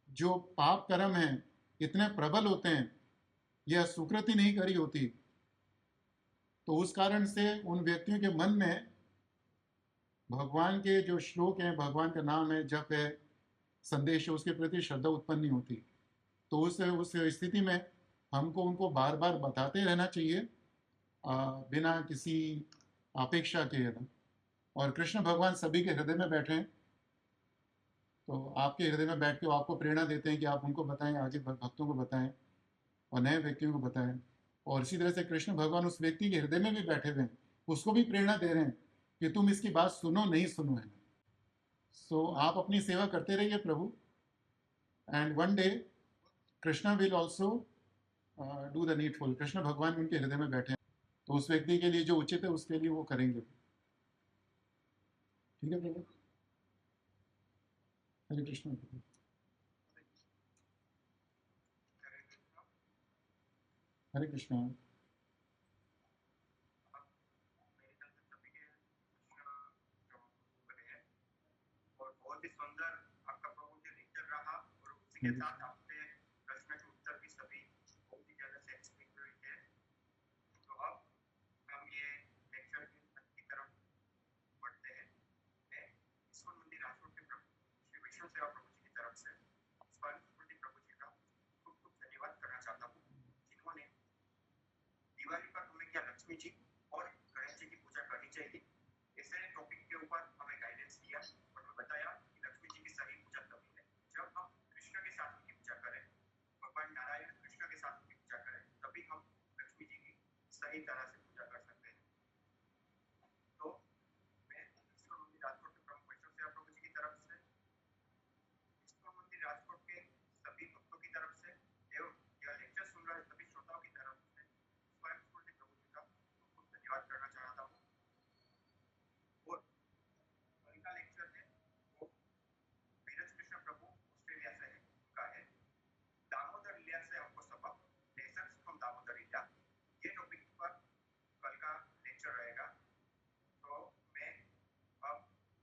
जो पाप कर्म हैं इतने प्रबल होते हैं या सुकृति नहीं करी होती, तो उस कारण से उन व्यक्तियों के मन में भगवान के जो श्लोक हैं, भगवान का नाम है, जप है, संदेश है, उसके प्रति श्रद्धा उत्पन्न नहीं होती। तो उस स्थिति में हमको उनको बार बार बताते रहना चाहिए, बिना किसी अपेक्षा के, है ना। और कृष्ण भगवान सभी के हृदय में बैठे हैं, तो आपके हृदय में बैठ के वो आपको प्रेरणा देते हैं कि आप उनको बताएं, आगे भक्तों को बताएं और नए व्यक्तियों को बताएं। और इसी तरह से कृष्ण भगवान उस व्यक्ति के हृदय में भी बैठे हुए हैं, उसको भी प्रेरणा दे रहे हैं कि तुम इसकी बात सुनो नहीं सुनो, है। सो आप अपनी सेवा करते रहिए प्रभु, and one day Krishna will also do the needful. Krishna भगवान उनके हृदय में बैठे हैं, तो उस व्यक्ति के लिए जो उचित है उसके लिए वो करेंगे। ठीक है प्रभु, हरे कृष्ण प्रभु। हरे कृष्ण। मेरी तरफ से सभी के कृष्ण बने हैं और बहुत ही सुंदर आपका प्रभु जी लेक्चर रहा और उसी के साथ आपसे प्रश्न के उत्तर भी सभी बहुत ही ज्यादा सेंसिटिव थे। तो अब हम ये लेक्चर के अंत की तरफ बढ़ते हैं। मैं ईश्वर मंदिर राजकोट के प्रभु श्री वैष्णव सेवा प्रभु जी की तरफ से स्वामी सुप्रति प्रभु जी का खूब खूब धन्यवाद करना चाहता हूँ, जिन्होंने दिवाली पर हमें क्या लक्ष्मी जी और गणेश जी की पूजा करनी चाहिए ऐसे टॉपिक के ऊपर हमें गाइडेंस दिया और हमें बताया कि लक्ष्मी जी की सही पूजा तभी है जब हम कृष्ण के साथ उनकी पूजा करें, भगवान नारायण कृष्ण के साथ उनकी पूजा करें, तभी हम लक्ष्मी जी की सही तरह से पूजा कर सकते हैं। तो मैं ईश्वर मंदिर राजकोट के प्रमुख वैष्णव सेवा प्रभु जी की तरफ से, ईश्वर मंदिर राजकोट के सभी भक्तों की तरफ से एवं यह लेक्चर सुन रहे सभी श्रोताओं की तरफ से स्वयं स्फूर्ति प्रभु जी का खूब धन्यवाद करना चाहता हूँ। और कल का लेक्चर है वो वीरज कृष्ण प्रभु ऑस्ट्रेलिया से है, उनका है दामोदर लीला से हमको सबक, लेसन्स फ्रॉम दामोदर लीला। ये टॉपिक पर कल का लेक्चर रहेगा। तो मैं अब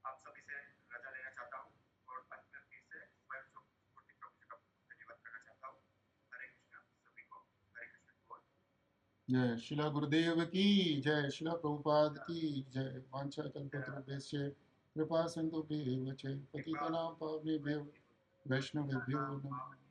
आप सभी से रजा लेना चाहता हूँ और अंत में फिर से स्वयं स्फूर्ति प्रभु जी का धन्यवाद करना चाहता हूँ। हरे कृष्ण सभी को, हरे कृष्ण बोल। जय शिला गुरुदेव की जय, शिला प्रभुपाद की जय। वांछा कल्पतरुभ्यश्च कृपा सिन्धुभ्येव च पतितानां पावनेभ्यो वैष्णवेभ्यो नमः।